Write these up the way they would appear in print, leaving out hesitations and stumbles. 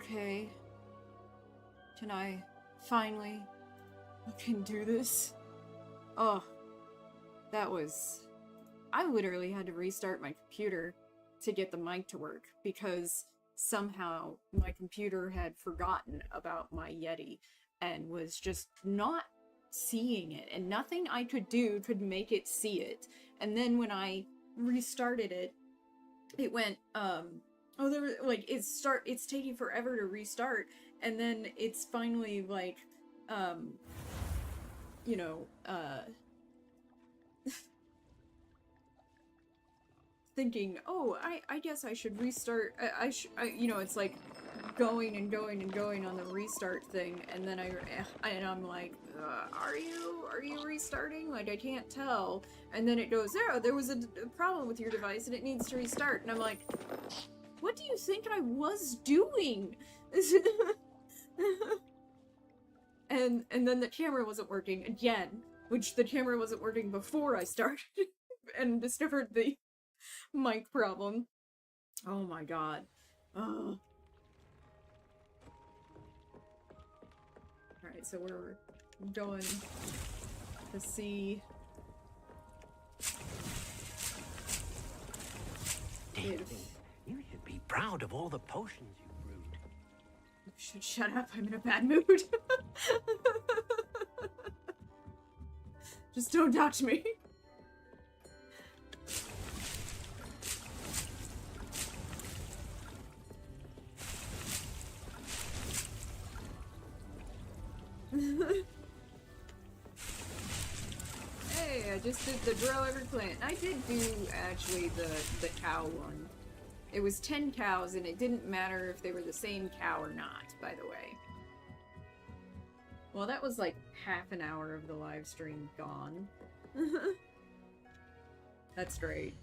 Okay. Can I finally fucking do this? Oh, that was... I literally had to restart my computer to get the mic to work because somehow my computer had forgotten about my Yeti and was just not seeing it, and nothing I could do could make it see it. And then when I restarted it, it went, oh, there was, like, it's taking forever to restart, and then it's finally, like, you know, thinking, oh, I guess I should restart, you know, it's like going and going and going on the restart thing, and then I'm like, are you restarting? Like, I can't tell. And then it goes, oh, there was a problem with your device and it needs to restart. And I'm like, what do you think I was doing? and then the camera wasn't working again, which the camera wasn't working before I started and discovered the mic problem. Oh my god. Alright, so we're going to see if... You should be proud of all the potions you brewed. You should shut up, I'm in a bad mood. Just don't talk to me. Hey, I just did the grow every plant. I did do, actually, the cow one. It was 10 cows, and it didn't matter if they were the same cow or not, by the way. Well, that was like half an hour of the live stream gone. That's great.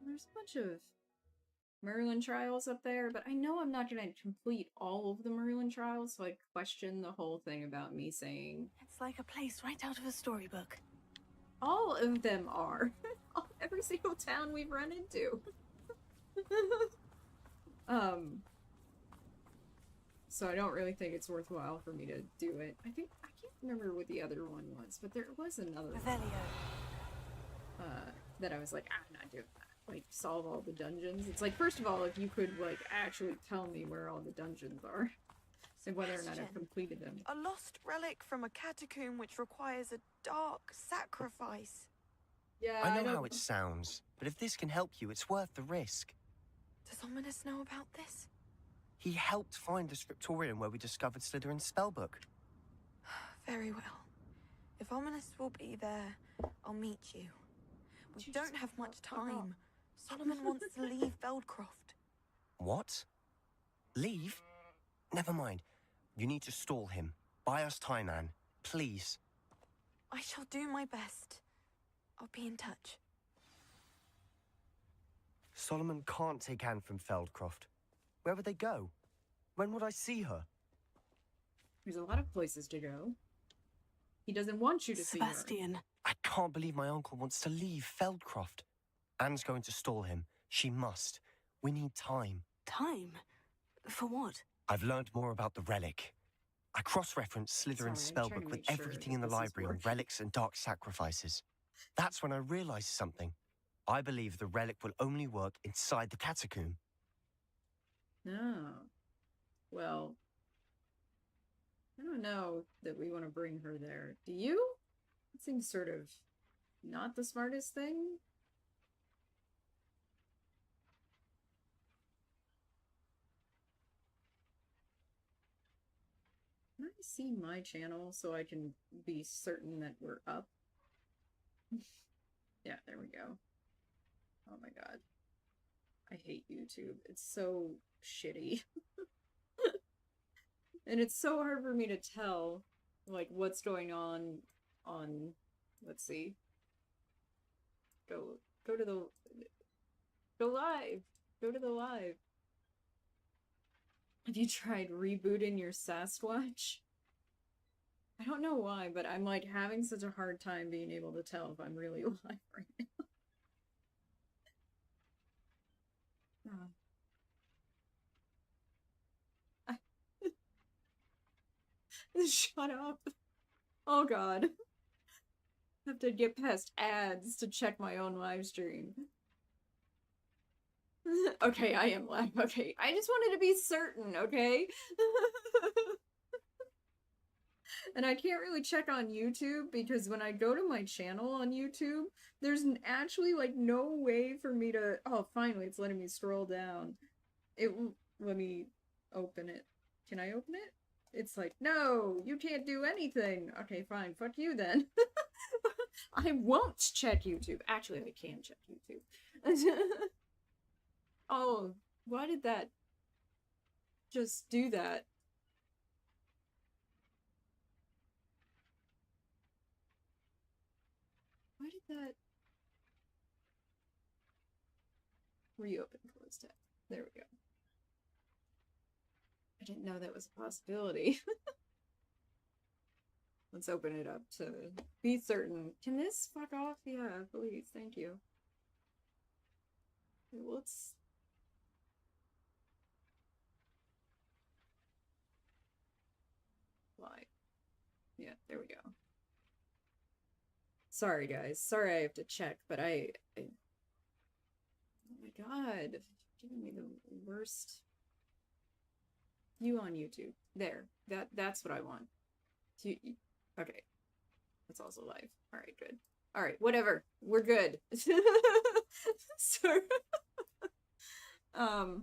There's a bunch of Merlin trials up there, but I know I'm not gonna complete all of the Merlin trials, so I question the whole thing about me saying... It's like a place right out of a storybook. All of them are. Every single town we've run into. So I don't really think it's worthwhile for me to do it. I can't remember what the other one was, but there was another one. That I was like, I'm not doing that. Like, solve all the dungeons. It's like, first of all, if you could, like, actually tell me where all the dungeons are. And whether or not I've completed them. A lost relic from a catacomb which requires a dark sacrifice. Yeah, I know how it sounds, but if this can help you, it's worth the risk. Does Ominous know about this? He helped find the scriptorium where we discovered Slytherin's spellbook. Very well. If Ominous will be there, I'll meet you. We don't have much time. Solomon wants to leave Feldcroft. What? Leave? Never mind. You need to stall him. Buy us time, Anne. Please. I shall do my best. I'll be in touch. Solomon can't take Anne from Feldcroft. Where would they go? When would I see her? There's a lot of places to go. He doesn't want you to see her. Sebastian. I can't believe my uncle wants to leave Feldcroft. Anne's going to stall him. She must. We need time. Time? For what? I've learned more about the relic. I cross-referenced Slytherin's spellbook with everything in the library on relics and dark sacrifices. That's when I realized something. I believe the relic will only work inside the catacomb. Oh. Well, I don't know that we want to bring her there. Do you? It seems sort of not the smartest thing. Can I see my channel so I can be certain that we're up? Yeah, there we go. Oh my god. I hate YouTube. It's so shitty. And it's so hard for me to tell, like, what's going on, let's see. Go to the... Go live! Go to the live. Have you tried rebooting your Sasquatch? I don't know why, but I'm like having such a hard time being able to tell if I'm really alive right now. Shut up. Oh god. I have to get past ads to check my own live stream. Okay, I am live. Okay, I just wanted to be certain, okay? And I can't really check on YouTube because when I go to my channel on YouTube, there's actually like no way for me to... Oh, finally, it's letting me scroll down. It won't let me open it. Can I open it? It's like, no, you can't do anything. Okay, fine. Fuck you then. I won't check YouTube. Actually, I can check YouTube. Oh, why did that just do that? Why did that reopen closed tab? There we go. I didn't know that was a possibility. Let's open it up to be certain. Can this fuck off? Yeah, please. Thank you. Let's... Live. Yeah, there we go. Sorry, guys. Sorry I have to check, but I... Oh my god. You're giving me the worst... You on YouTube. There. That's what I want. Okay. That's also live. Alright, good. Alright, whatever. We're good. Sorry. I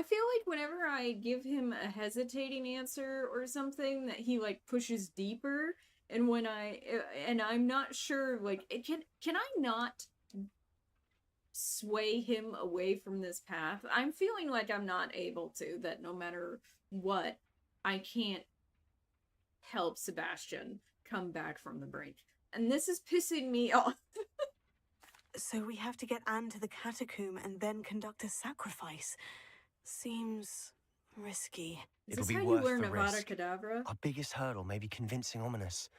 feel like whenever I give him a hesitating answer or something that he like pushes deeper, and when I'm not sure, like, can I not sway him away from this path? I'm feeling like I'm not able to, that no matter what, I can't help Sebastian come back from the brink. And this is pissing me off. So we have to get Anne to the catacomb and then conduct a sacrifice. Seems risky. Is It'll this be how you worth learn the Avada risk. Kedavra? Our biggest hurdle may be convincing Ominous.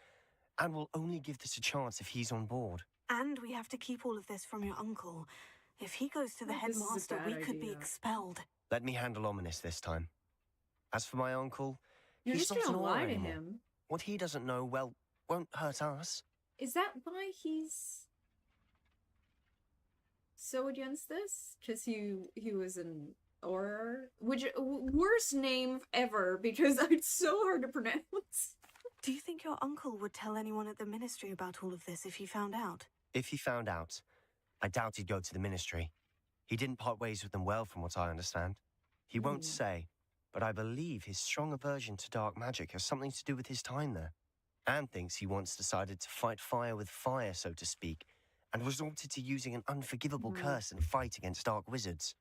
And we'll only give this a chance if he's on board. And we have to keep all of this from your uncle. If he goes to the This is a headmaster, bad we could be idea. expelled. Let me handle Ominous this time. As for my uncle, You're he's just not gonna an lie aura to anymore. him. What he doesn't know, well, won't hurt us. Is that why he's so against this? Because he was an aura? Which, worst name ever, because it's so hard to pronounce. Do you think your uncle would tell anyone at the ministry about all of this if he found out? If he found out, I doubt he'd go to the ministry. He didn't part ways with them well, from what I understand. He won't say, but I believe his strong aversion to dark magic has something to do with his time there. Anne thinks he once decided to fight fire with fire, so to speak, and resorted to using an unforgivable curse in a fight against dark wizards.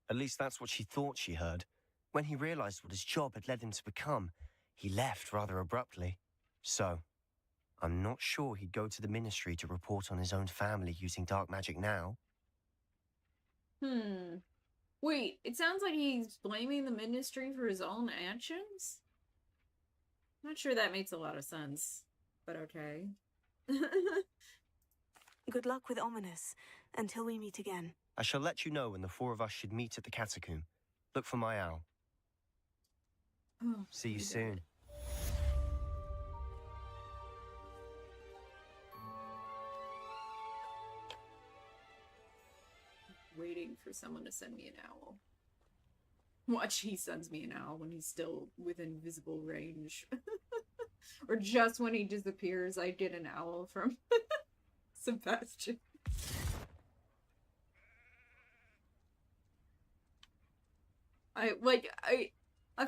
At least that's what she thought she heard. When he realized what his job had led him to become, he left rather abruptly. So, I'm not sure he'd go to the ministry to report on his own family using dark magic now. Wait, it sounds like he's blaming the ministry for his own actions? Not sure that makes a lot of sense, but okay. Good luck with Ominous, until we meet again. I shall let you know when the four of us should meet at the catacomb. Look for my owl. Oh, See you my soon. God. Waiting for someone to send me an owl. Watch, he sends me an owl when he's still within visible range. Or just when he disappears, I get an owl from Sebastian. I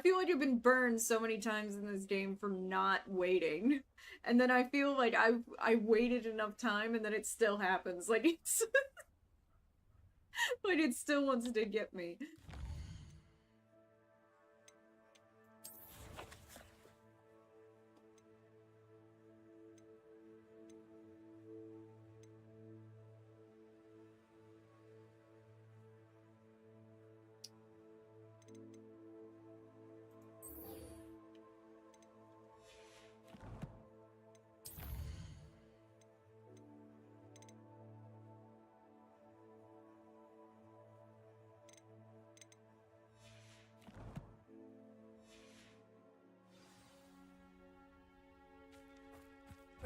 feel like I've been burned so many times in this game for not waiting. And then I feel like I waited enough time and then it still happens. Like it's like it still wants to get me.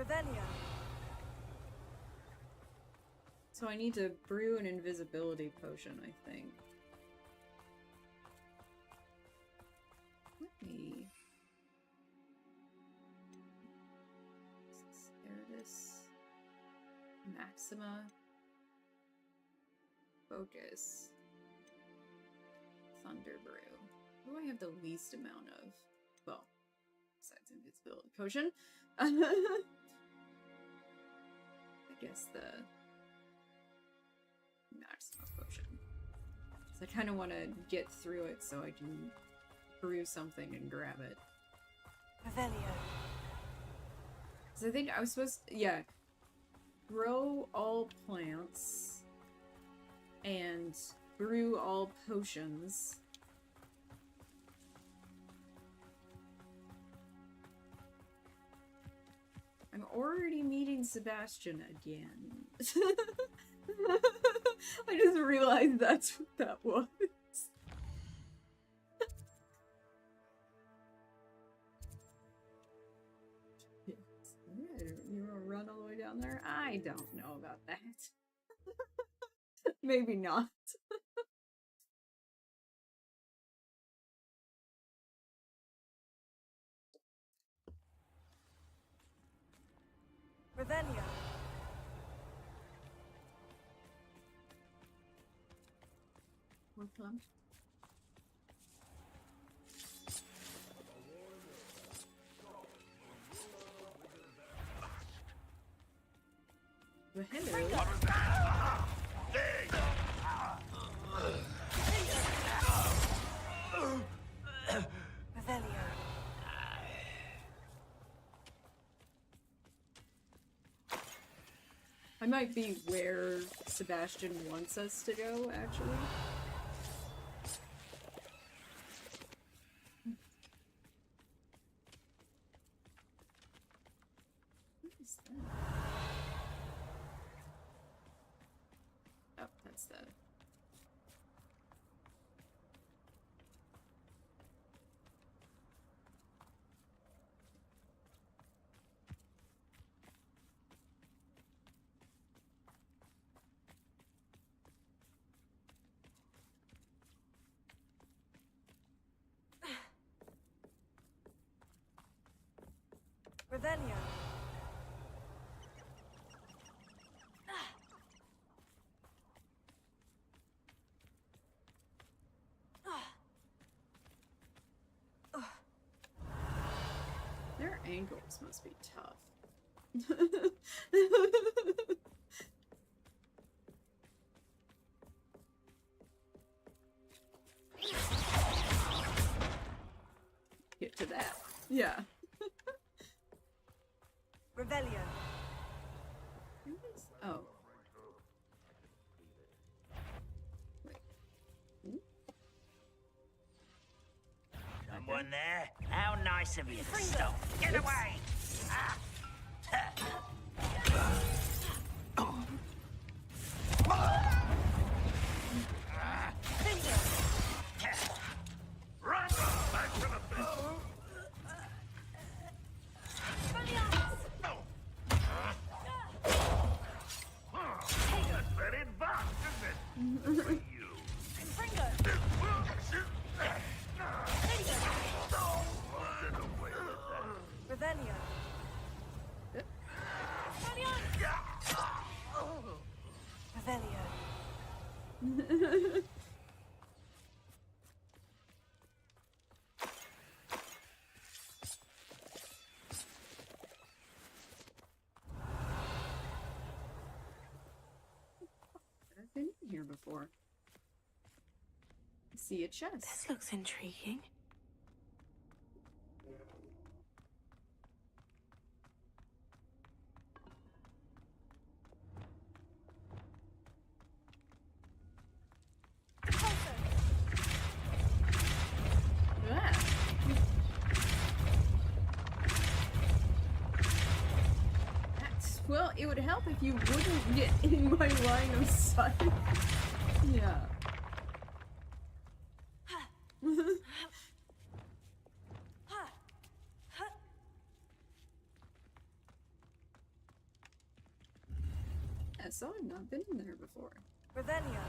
Revelio. So I need to brew an invisibility potion, I think. Let me... Aridus. Maxima. Focus. Thunder Brew. What do I have the least amount of? Well, besides invisibility potion. I guess the Maxima potion. So I kind of want to get through it so I can brew something and grab it. Revelio. So I think I was supposed to, yeah, grow all plants and brew all potions. I'm already meeting Sebastian again. I just realized that's what that was. You want to run all the way down there? I don't know about that. Maybe not. Revelio. More plum. Well, hello. Revelio. I might be where Sebastian wants us to go, actually. What is that? Oh, that's the... Revelio. Their ankles must be tough. Get to that. Yeah. Revelio. Oh. Wait. Ooh. Someone there? How nice of you to stop. Get away! Ah. Run! Back to the bed! That's very fast, isn't it? For you. Revelio. Revelio. I've been in here before. I see a chest. This looks intriguing. Ah. Well, it would help if you wouldn't get in my line of sight. Yeah. so I've not been in there before. Revelio.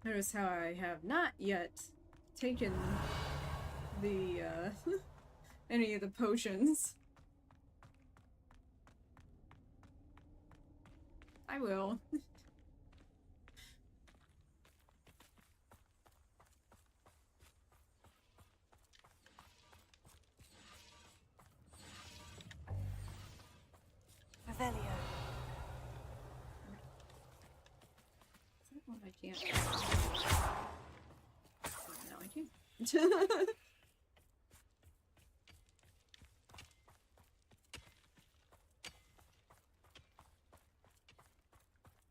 Notice how I have not yet taken the, any of the potions. I will. Revelio. Is that one I can't? Oh, no, I can't.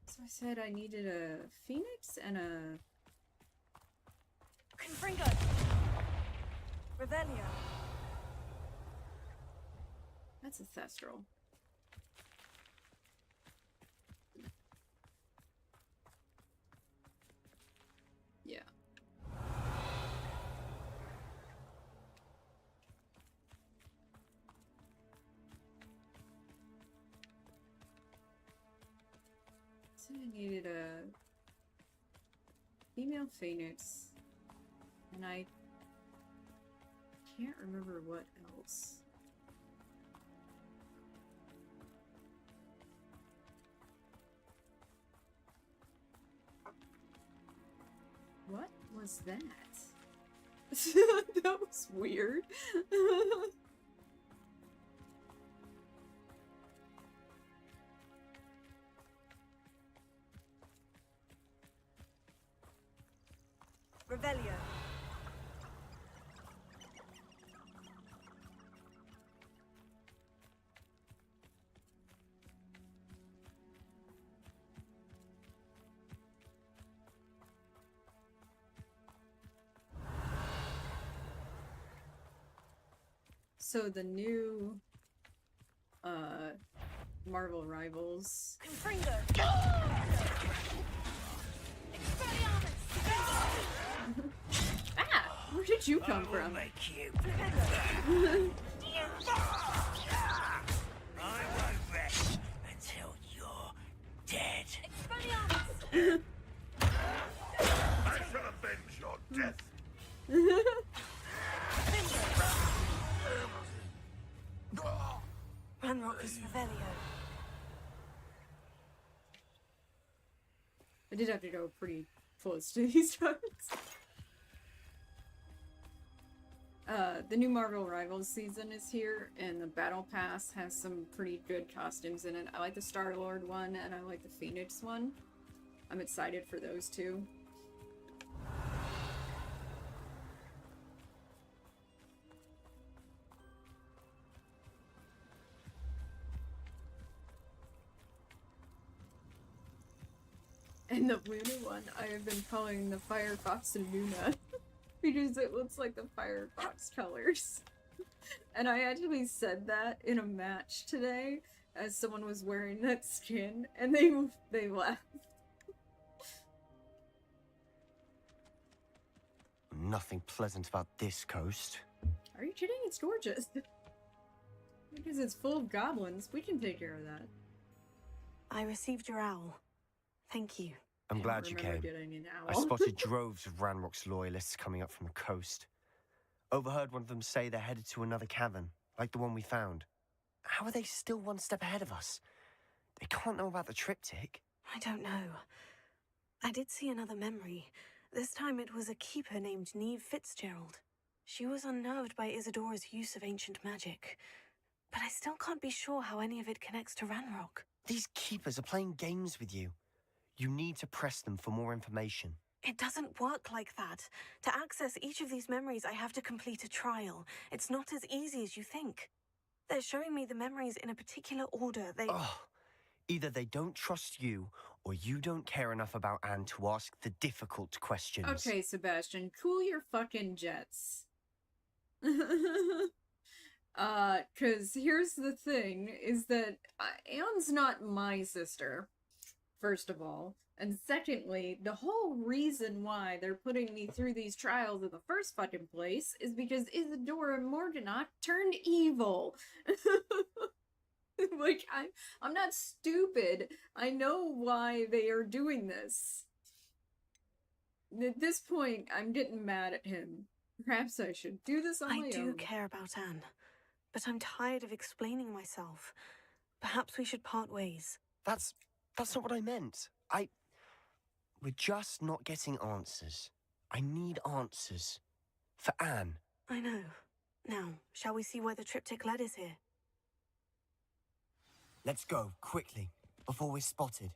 So I said I needed a phoenix and a... Confringo. Revelio. That's a thestral. Yeah. So I needed a female phoenix, and I can't remember what else. What was that? That was weird. Revelio. So the new Marvel Rivals. Confringo. Ah! Where did you come I will from? make you. Revelio. I won't rest until you're dead. Expelliarmus. I shall avenge your death. Ranrock is Revelio. I did have to go pretty close to these drugs. The new Marvel Rivals season is here, and the Battle Pass has some pretty good costumes in it. I like the Star-Lord one, and I like the Phoenix one. I'm excited for those two. And the Luna one, I have been calling the Firefox Luna because it looks like the Firefox colors. And I actually said that in a match today as someone was wearing that skin, and they laughed. Nothing pleasant about this coast. Are you kidding? It's gorgeous. Because it's full of goblins. We can take care of that. I received your owl. Thank you. I'm glad you Remember came. getting an I owl. spotted droves of Ranrock's loyalists coming up from the coast. Overheard one of them say they're headed to another cavern, like the one we found. How are they still one step ahead of us? They can't know about the triptych. I don't know. I did see another memory. This time it was a keeper named Neve Fitzgerald. She was unnerved by Isadora's use of ancient magic. But I still can't be sure how any of it connects to Ranrock. These keepers are playing games with you. You need to press them for more information. It doesn't work like that. To access each of these memories, I have to complete a trial. It's not as easy as you think. They're showing me the memories in a particular order. Ugh. Either they don't trust you, or you don't care enough about Anne to ask the difficult questions. Okay, Sebastian, cool your fucking jets. Cause here's the thing, is that Anne's not my sister. first of all. And secondly, the whole reason why they're putting me through these trials in the first fucking place is because Isadora Morganach turned evil. Like, I'm not stupid. I know why they are doing this. At this point, I'm getting mad at him. Perhaps I should do this on my own. I do care about Anne, but I'm tired of explaining myself. Perhaps we should part ways. That's not what I meant. We're just not getting answers. I need answers. For Anne. I know. Now, shall we see where the triptych led is here? Let's go, quickly, before we're spotted.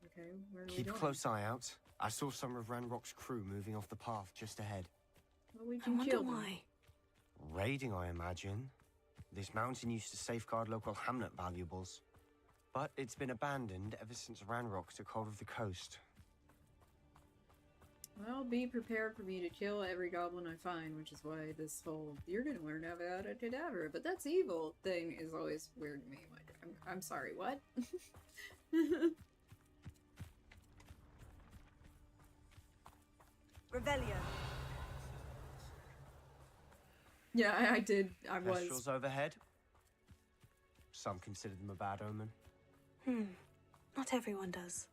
Okay, where are we Keep a going? close eye out. I saw some of Ranrock's crew moving off the path just ahead. Well, we I can wonder kill them. why. Raiding, I imagine. This mountain used to safeguard local hamlet valuables. But it's been abandoned ever since Ranrock took hold of the coast. Well, be prepared for me to kill every goblin I find, which is why this whole "you're gonna learn Avada Kedavra, but that's evil" thing is always weird to me. Like, I'm sorry, what? Revelio. Yeah, I did. I was. Kestrels overhead. Some consider them a bad omen. Not everyone does.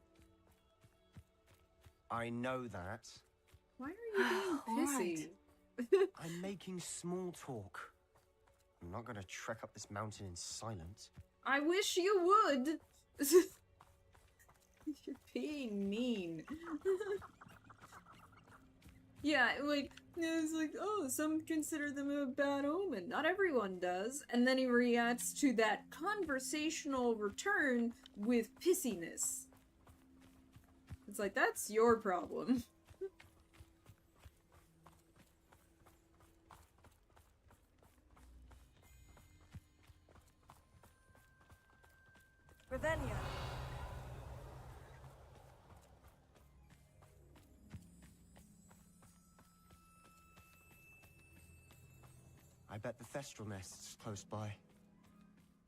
I know that. Why are you being pissy? I'm making small talk. I'm not gonna trek up this mountain in silence. I wish you would. You're being mean. Yeah, like, it's like, oh, some consider them a bad omen. Not everyone does. And then he reacts to that conversational return with pissiness. It's like, that's your problem. Revelio. I bet the Thestral nest's close by.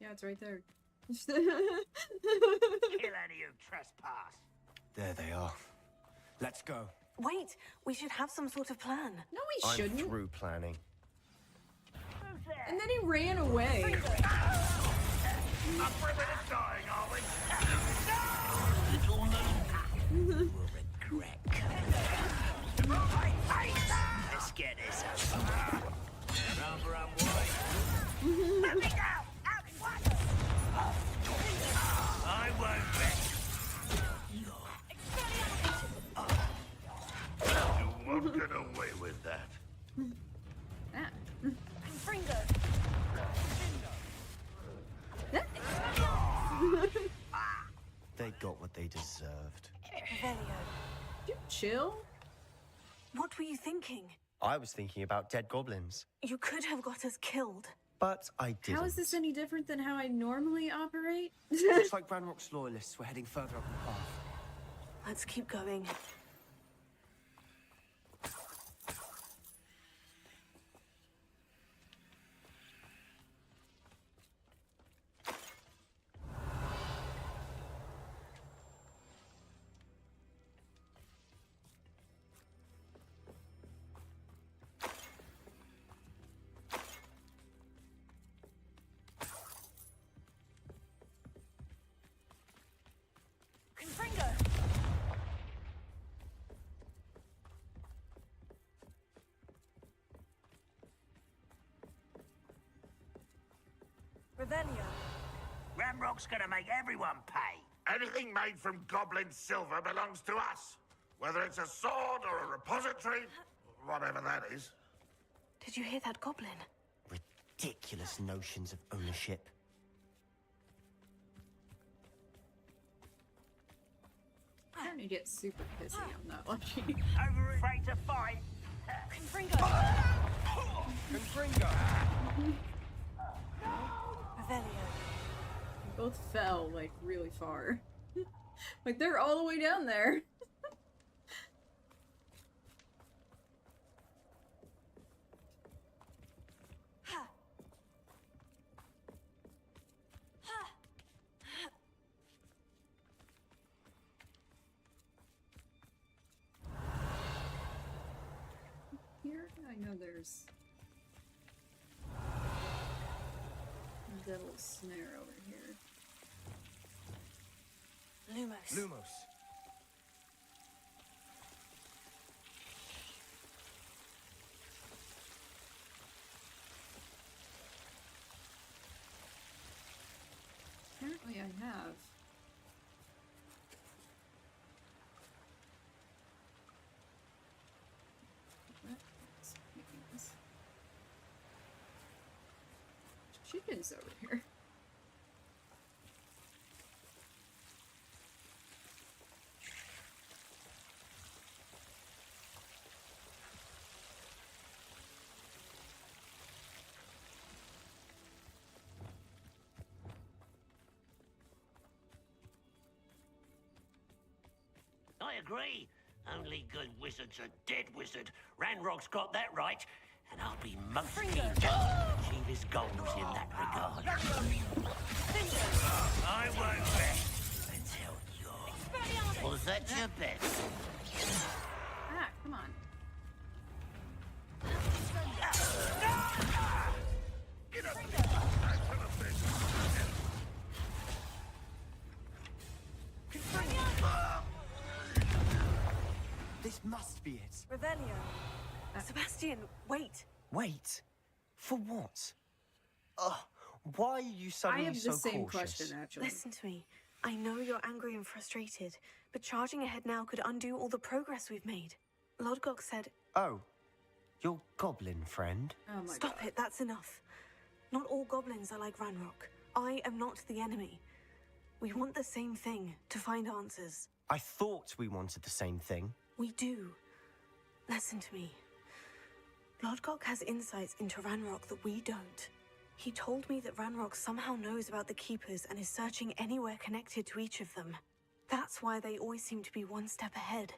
Yeah, it's right there. Kill any who trespass. There they are. Let's go. Wait, we should have some sort of plan. No, he shouldn't. I'm through planning. Who's there? And then he ran away. Up for a bit of dying, are we? Will regret. Let's get this over. Remember I'm white. Let me go! Out in one! I won't rest. You won't get away with that. Ah. Confringo. They got what they deserved. Revelio. You chill? What were you thinking? I was thinking about dead goblins, You could have got us killed. but I didn't. How is this any different than how I normally operate? Looks like Ranrock's loyalists were heading further up the path. Let's keep going. Confringo. Revelio. Ramrock's gonna make everyone pay. Anything made from goblin silver belongs to us. Whether it's a sword or a repository, whatever that is. Did you hear that goblin? Ridiculous notions of ownership. I'm gonna get super pissy. I'm not lucky. Over afraid to fight. Confringo. Confringo! Revelio. They both fell, like, really far. Like, they're all the way down there. I know there's a little snare over here. Lumos. Lumos. Apparently I have. What's making this? Chickens over here. I agree. Only good wizards are dead wizard. Ranrock's got that right. And I'll be most keen to achieve his goals in that regard. I won't rest until you're... Was that your best? Ah, come on. This must be it. Revelio. Sebastian, wait. Wait. For what? Ugh. Why are you I suddenly have so the same cautious? question, actually. Listen to me. I know you're angry and frustrated, but charging ahead now could undo all the progress we've made. Lodgok said, Oh. Your goblin friend? Oh my stop god. it, that's enough. Not all goblins are like Ranrock. I am not the enemy. We want the same thing, to find answers. I thought we wanted the same thing. We do. Listen to me. Lodgok has insights into Ranrock that we don't. He told me that Ranrock somehow knows about the Keepers and is searching anywhere connected to each of them. That's why they always seem to be one step ahead.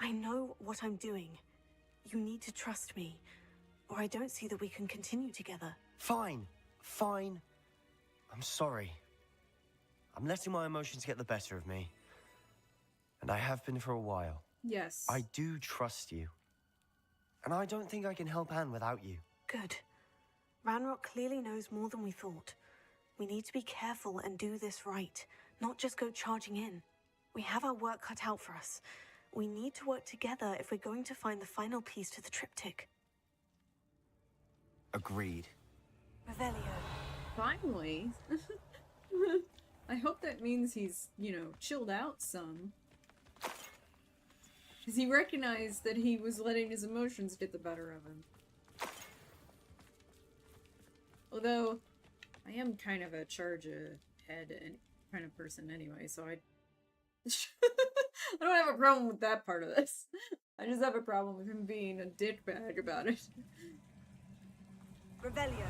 I know what I'm doing. You need to trust me, or I don't see that we can continue together. Fine. Fine. I'm sorry. I'm letting my emotions get the better of me. And I have been for a while. Yes. I do trust you. And I don't think I can help Anne without you. Good. Ranrock clearly knows more than we thought. We need to be careful and do this right, not just go charging in. We have our work cut out for us. We need to work together if we're going to find the final piece to the triptych. Agreed. Revelio. Finally. I hope that means he's, you know, chilled out some. Because he recognized that he was letting his emotions get the better of him. Although, I am kind of a charge ahead and kind of person anyway, so I don't have a problem with that part of this. I just have a problem with him being a dickbag about it. Revelio.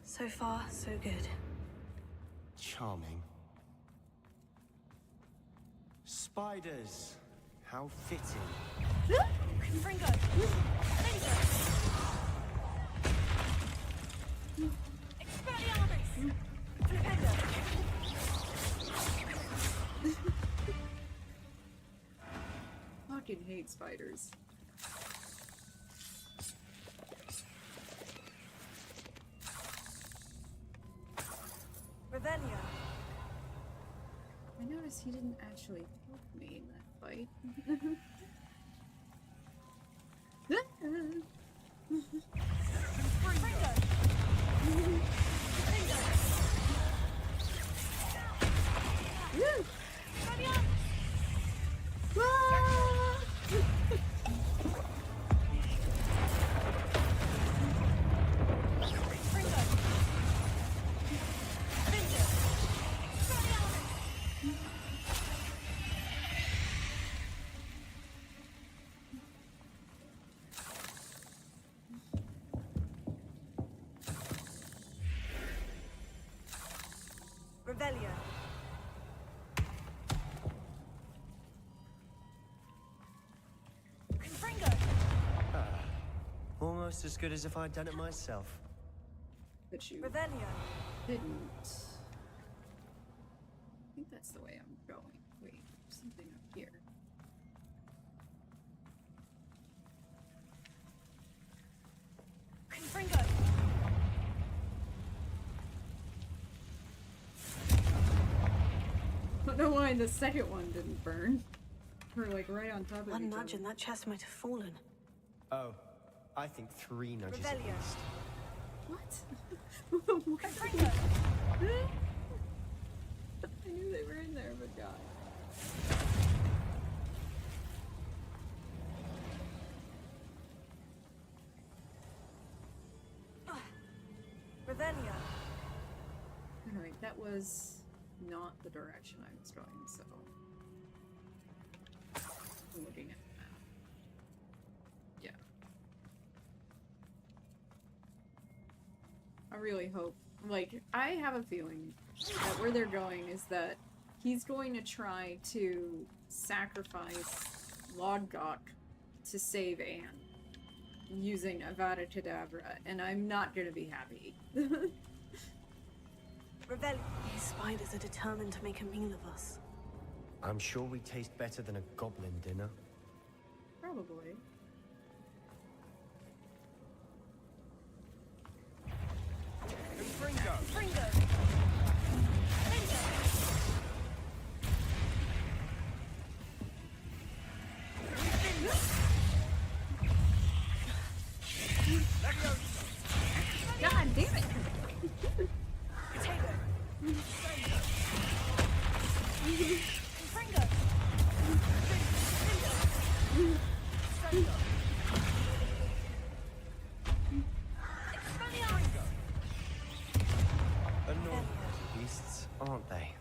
So far, so good. Charming. Spiders. How fitting. Confringo. Expelliarmus. Flipendo. Fucking hate spiders. Revelio. I noticed he didn't actually help me in that fight. Revelio. Confringo. Almost as good as if I'd done it myself. But you Revelio. didn't. I think that's the way I'm going. Wait, there's something up here. don't know why the second one didn't burn. We're like right on top of One each nudge other. and that chest might have fallen. Oh, I think 3 nudges at Revelio. least. What? What? I knew they were in there, but God. Revelio. Alright, that was not the direction I was going, so... I'm looking at the map. Yeah. I really hope... Like, I have a feeling that where they're going is that he's going to try to sacrifice Lodgok to save Anne. Using Avada Kedavra, and I'm not gonna be happy. Revelio. These spiders are determined to make a meal of us. I'm sure we taste better than a goblin dinner. Probably. Fringo. God damn it! Annoying beasts, aren't they?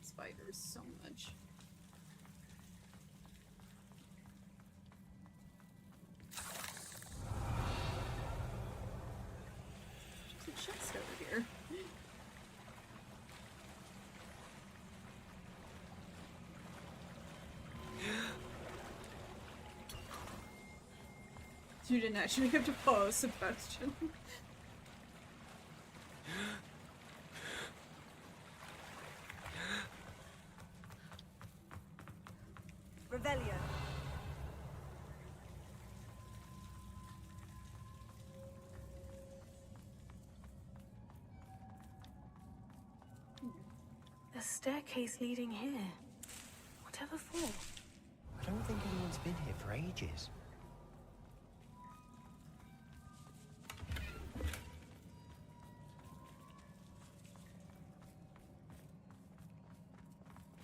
Spiders so much. There's a chest over here. You didn't actually have to pause, Sebastian. Revelio. A staircase leading here. Whatever for? I don't think anyone's been here for ages.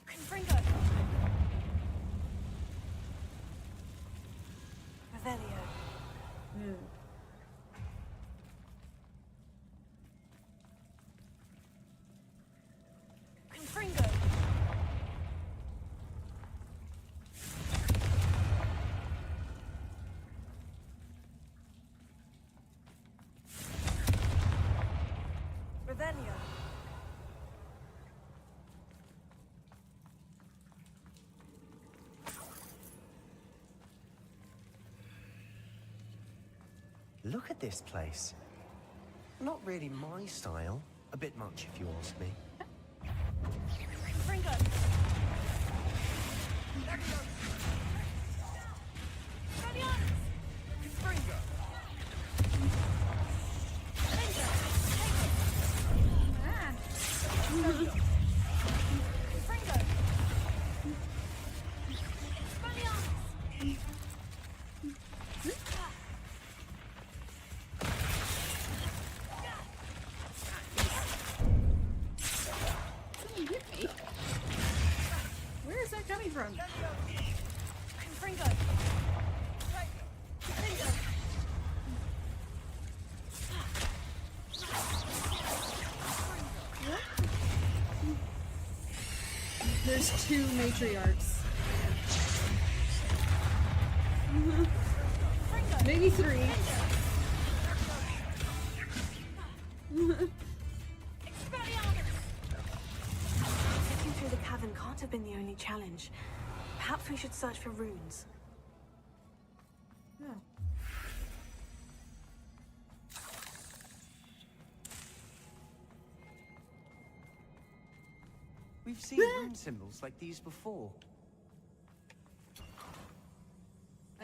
Confringo. Revelio. Confringo. Revelio. Look at this place. Not really my style. A bit much if you ask me. Confringo. Someone hit me. Where is that coming from? Confringo. There's 2 matriarchs. Maybe 3. Getting through the cavern can't have been the only challenge. Perhaps we should search for runes. Yeah. We've seen rune symbols like these before.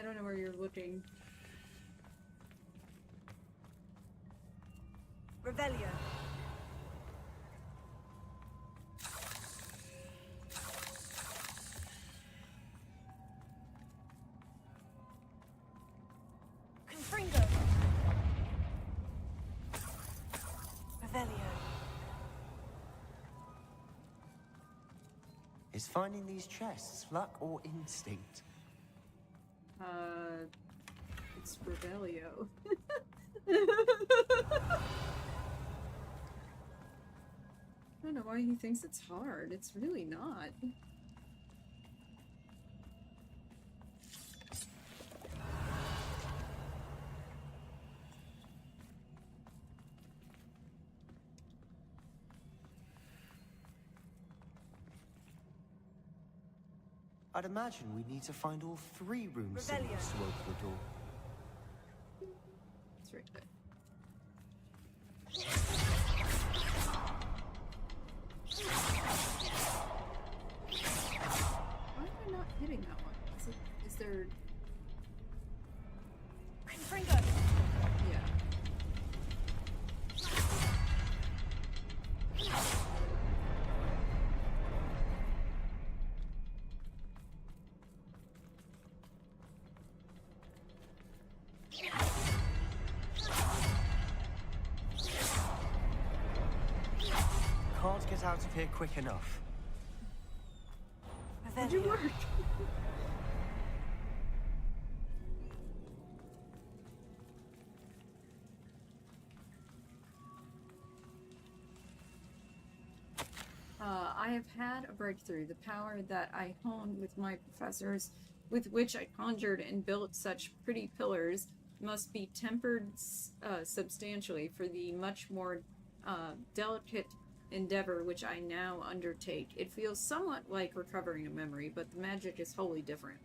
don't know where you're looking. Revelio. Confringo. Revelio. Is finding these chests luck or instinct? It's Revelio. I don't know why he thinks it's hard. It's really not. I'd imagine we'd need to find all 3 room symbols to open the door. It's right there. Why am I not hitting that one? Is there... Confringo. Yeah. Can't get out of here quick enough. Did you work? I have had a breakthrough. The power that I honed with my professors, with which I conjured and built such pretty pillars, must be tempered substantially for the much more delicate endeavor which I now undertake. It feels somewhat like recovering a memory, but the magic is wholly different.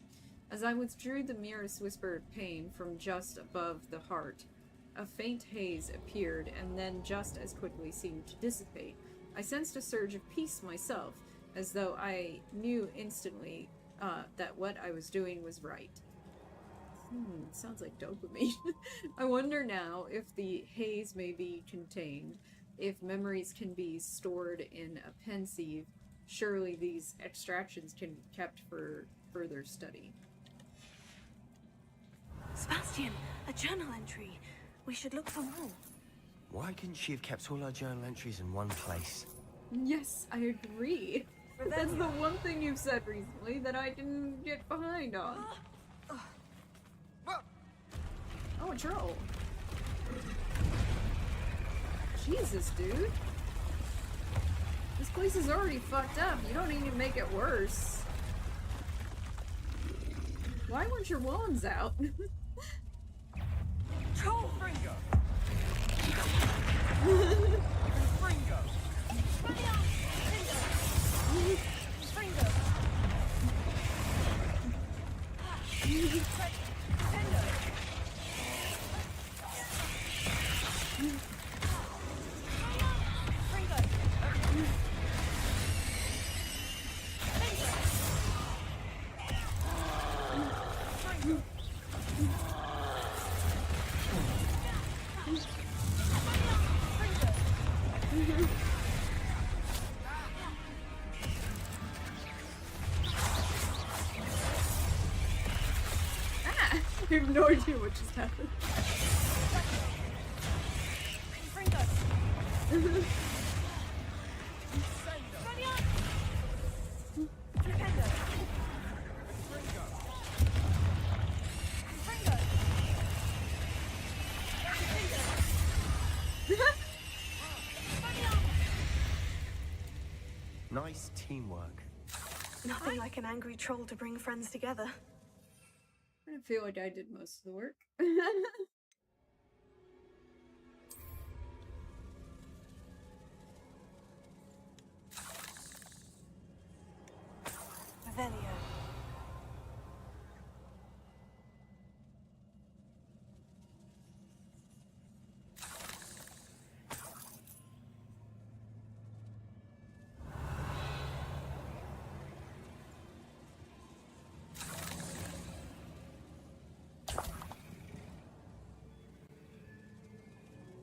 As I withdrew the merest whisper of pain from just above the heart, a faint haze appeared and then just as quickly seemed to dissipate. I sensed a surge of peace myself, as though I knew instantly that what I was doing was right. Sounds like dopamine. I wonder now if the haze may be contained, if memories can be stored in a pensieve. Surely these extractions can be kept for further study. Sebastian, a journal entry. We should look for more. Why couldn't she have kept all her journal entries in one place? Yes, I agree. That's the one thing you've said recently that I didn't get behind on. Oh, a troll. Jesus, dude. This place is already fucked up. You don't need to make it worse. Why weren't your wands out? Troll Fringo! I have no idea what just happened. Nice teamwork. Nothing like an angry troll to bring friends together. I feel like I did most of the work. Revelio.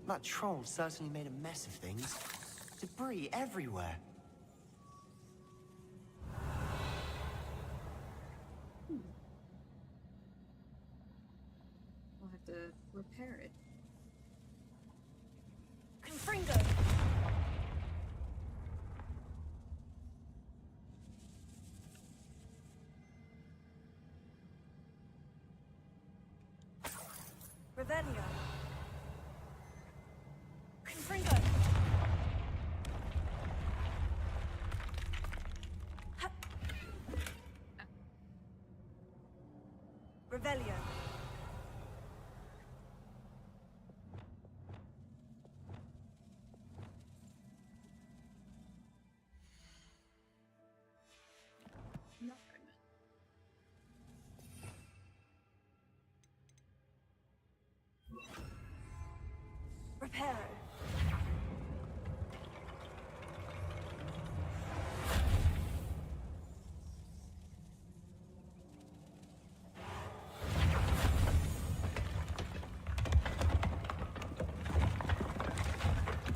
That troll certainly made a mess of things. Debris everywhere. We'll have to repair it. Confringo! Revelio! Confringo! Revelio! Reparo.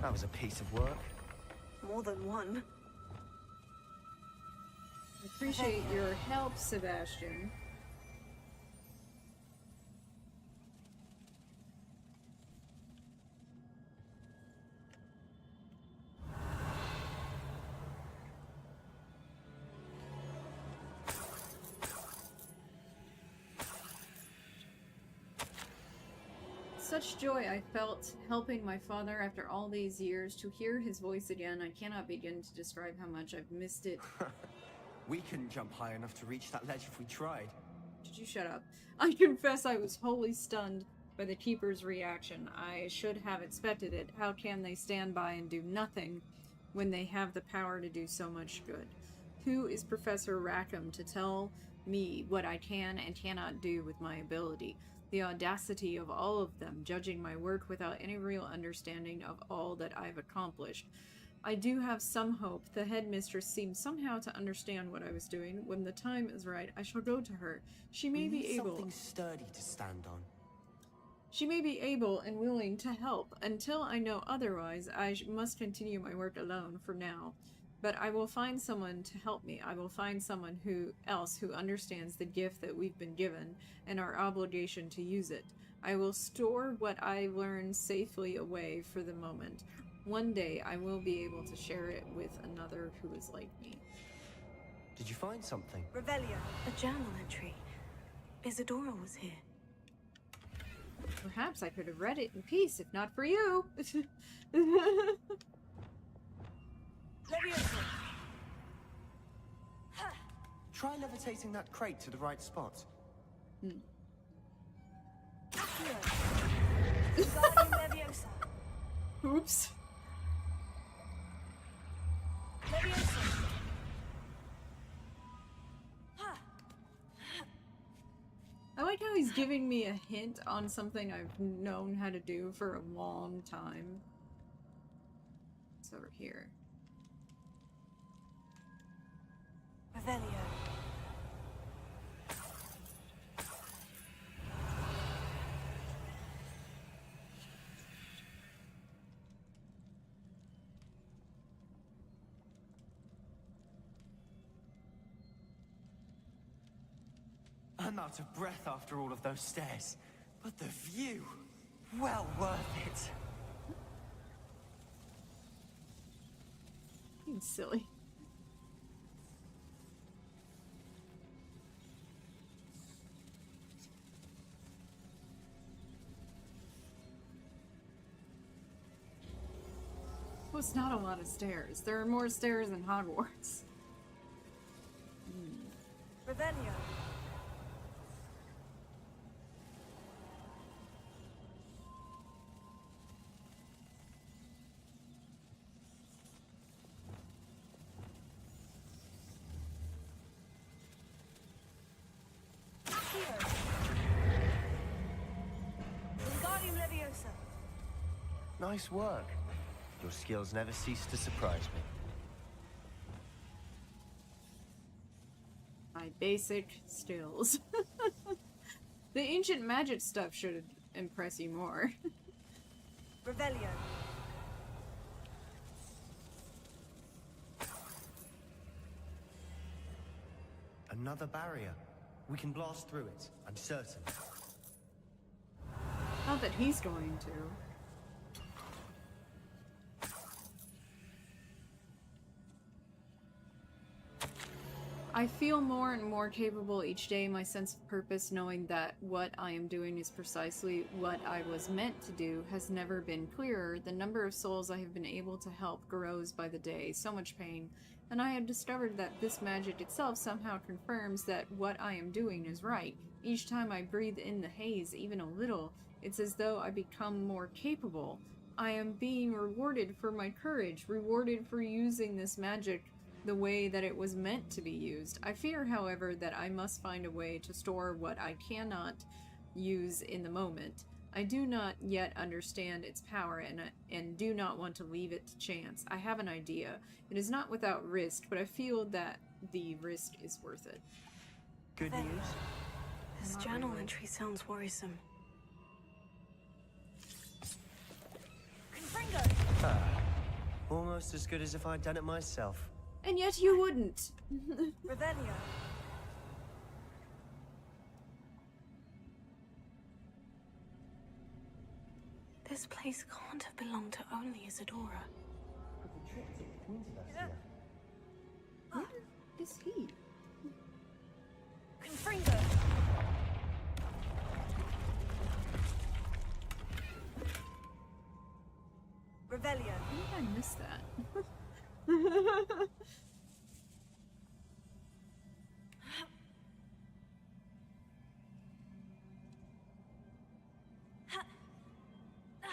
That was a piece of work. More than one. I appreciate your help, Sebastian. Such joy I felt helping my father after all these years. To hear his voice again, I cannot begin to describe how much I've missed it. We couldn't jump high enough to reach that ledge if we tried. Did you shut up? I confess I was wholly stunned by the Keeper's reaction. I should have expected it. How can they stand by and do nothing when they have the power to do so much good? Who is Professor Rackham to tell me what I can and cannot do with my ability? The audacity of all of them, judging my work without any real understanding of all that I've accomplished. I do have some hope. The headmistress seems somehow to understand what I was doing. When the time is right, I shall go to her. She may be able... something sturdy to stand on. She may be able and willing to help. Until I know otherwise, I must continue my work alone for now. But I will find someone to help me. I will find someone else who understands the gift that we've been given and our obligation to use it. I will store what I learned safely away for the moment. One day I will be able to share it with another who is like me. Did you find something? Revelio. A journal entry. Isadora was here. Perhaps I could have read it in peace, if not for you. Leviosa. Try levitating that crate to the right spot. Leviosa. Oops. Leviosa. I like how he's giving me a hint on something I've known how to do for a long time. It's over here. Revelio. I'm out of breath after all of those stairs. But the view, well worth it. Being silly. Well, it's not a lot of stairs. There are more stairs than Hogwarts. Revelio. Nice work. Your skills never cease to surprise me. My basic skills. The ancient magic stuff should impress you more. Revelio. Another barrier. We can blast through it, I'm certain. Not that he's going to. I feel more and more capable each day, my sense of purpose, knowing that what I am doing is precisely what I was meant to do, has never been clearer. The number of souls I have been able to help grows by the day, so much pain. And I have discovered that this magic itself somehow confirms that what I am doing is right. Each time I breathe in the haze, even a little, it's as though I become more capable. I am being rewarded for my courage, rewarded for using this magic the way that it was meant to be used. I fear, however, that I must find a way to store what I cannot use in the moment. I do not yet understand its power and do not want to leave it to chance. I have an idea. It is not without risk, but I feel that the risk is worth it. Good news? This journal entry sounds worrisome. Almost as good as if I'd done it myself. And yet you wouldn't. Revelio. This place can't have belonged to only Isadora. Where is he? Confringo. Revelio. How did I miss that? I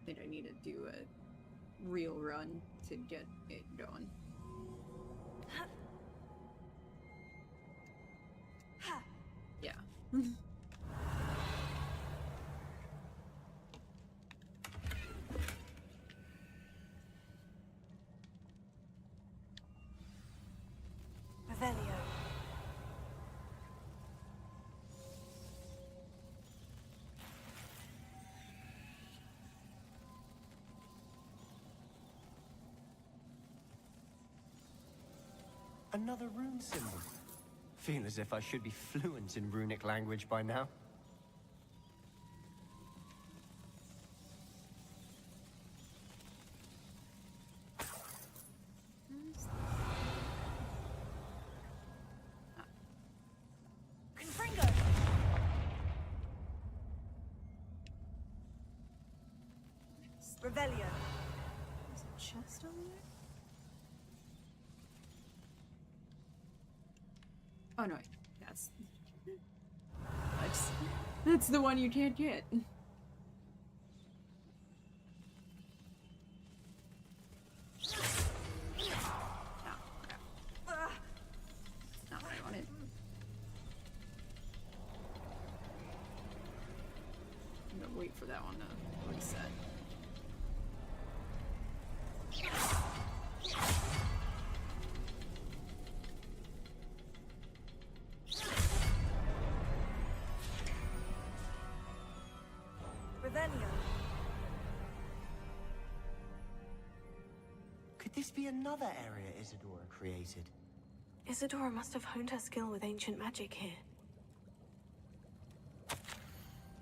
think I need to do a real run to get it going. Yeah. Revelio. Another rune symbol. Feel as if I should be fluent in runic language by now. Confringo. Revelio. There's a chest over there? Oh no, that's the one you can't get. Not what I wanted. I'm gonna wait for that one to reset. Could this be another area Isadora created? Isadora must have honed her skill with ancient magic here.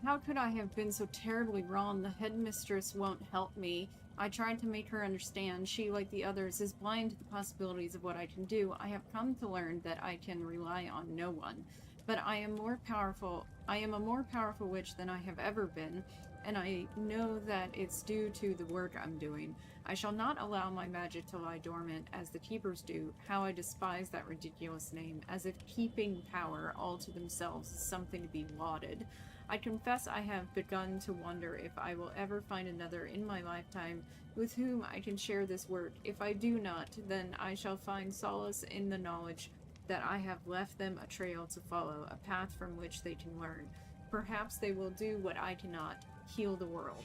How could I have been so terribly wrong? The headmistress won't help me. I tried to make her understand. She, like the others, is blind to the possibilities of what I can do. I have come to learn that I can rely on no one. But I am more powerful. I am a more powerful witch than I have ever been, and I know that it's due to the work I'm doing. I shall not allow my magic to lie dormant as the keepers do. How I despise that ridiculous name, as if keeping power all to themselves is something to be lauded. I confess I have begun to wonder if I will ever find another in my lifetime with whom I can share this work. If I do not, then I shall find solace in the knowledge that I have left them a trail to follow, a path from which they can learn. Perhaps they will do what I cannot, heal the world.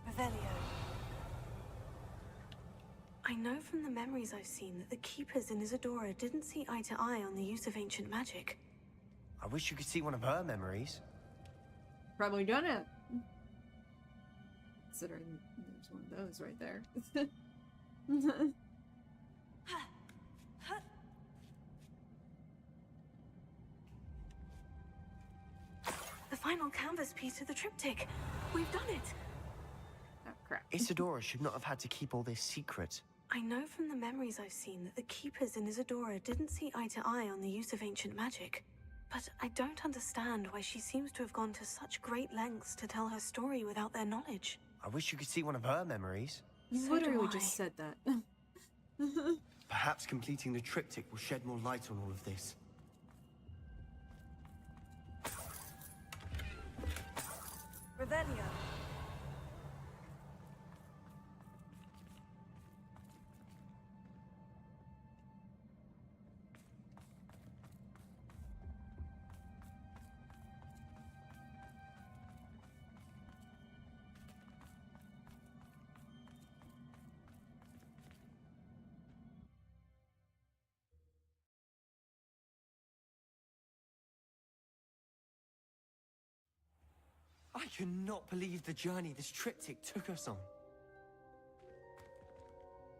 Revelio. I know from the memories I've seen that the keepers in Isadora didn't see eye to eye on the use of ancient magic. I wish you could see one of her memories. Probably done it. Considering there's one of those right there. The final canvas piece of the triptych. We've done it. Oh, crap. Isadora should not have had to keep all this secret. I know from the memories I've seen that the Keepers in Isadora didn't see eye to eye on the use of ancient magic. But I don't understand why she seems to have gone to such great lengths to tell her story without their knowledge. I wish you could see one of her memories. You So literally do just I. said that. Perhaps completing the triptych will shed more light on all of this. Revelio. I cannot believe the journey this triptych took us on.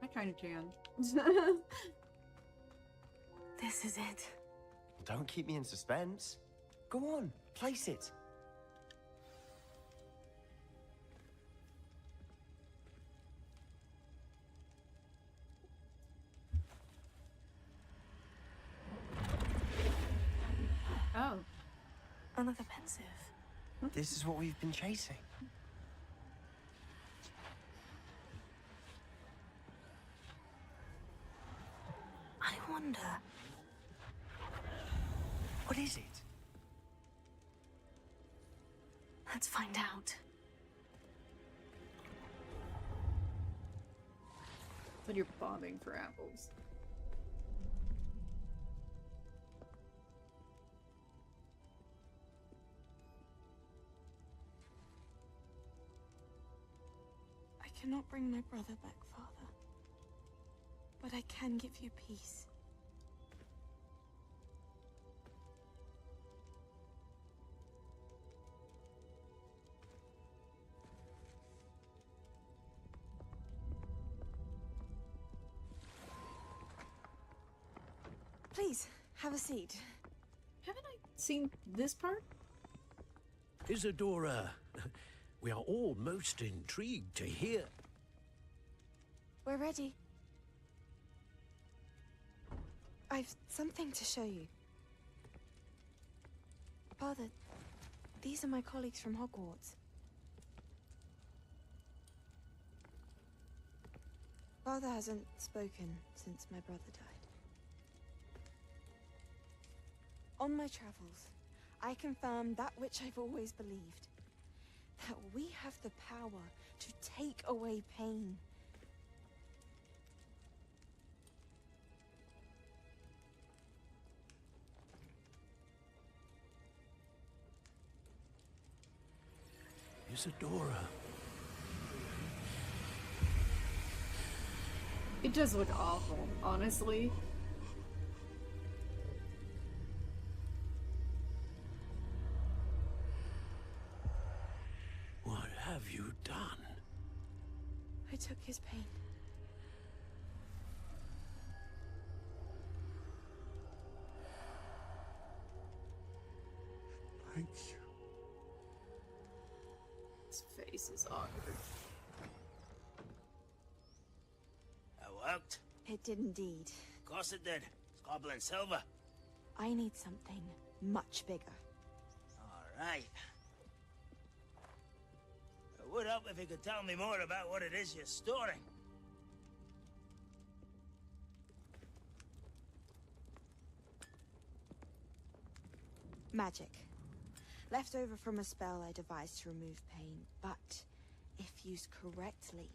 I kind of can. This is it. Don't keep me in suspense. Go on, place it. Oh. Another pensive. This is what we've been chasing. I wonder. What is it? Let's find out. But you're bobbing for apples. I cannot bring my brother back, Father. But I can give you peace. Please, have a seat. Haven't I seen this part? Isadora, we are all most intrigued to hear. We're ready. I've something to show you. Father, these are my colleagues from Hogwarts. Father hasn't spoken since my brother died. On my travels, I confirmed that which I've always believed. That we have the power to take away pain. Isadora. It does look awful, honestly. What have you done? I took his pain. Thank you. His face is awkward. That worked. It did indeed. Of course it did. It's goblin silver. I need something much bigger. All right. It would help if you could tell me more about what it is you're storing. Magic. Left over from a spell I devised to remove pain, but if used correctly,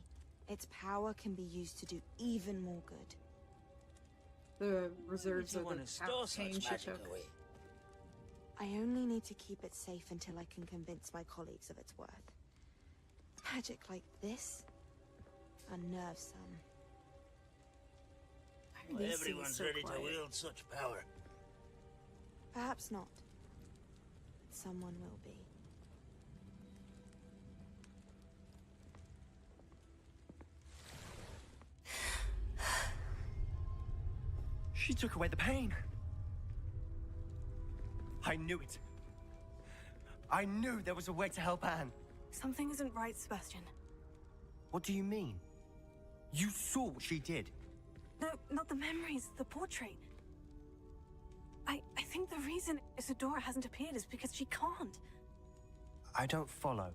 its power can be used to do even more good. The reserves If you of want the to store pain such she magic took. away. I only need to keep it safe until I can convince my colleagues of its worth. Magic like this unnerves some. Why are Well, these scenes everyone's so ready quiet? to wield such power. Perhaps not. Someone will be. She took away the pain. I knew it. I knew there was a way to help Anne. Something isn't right, Sebastian. What do you mean? You saw what she did. No, not the memories, the portrait. I think the reason Isadora hasn't appeared is because she can't. I don't follow.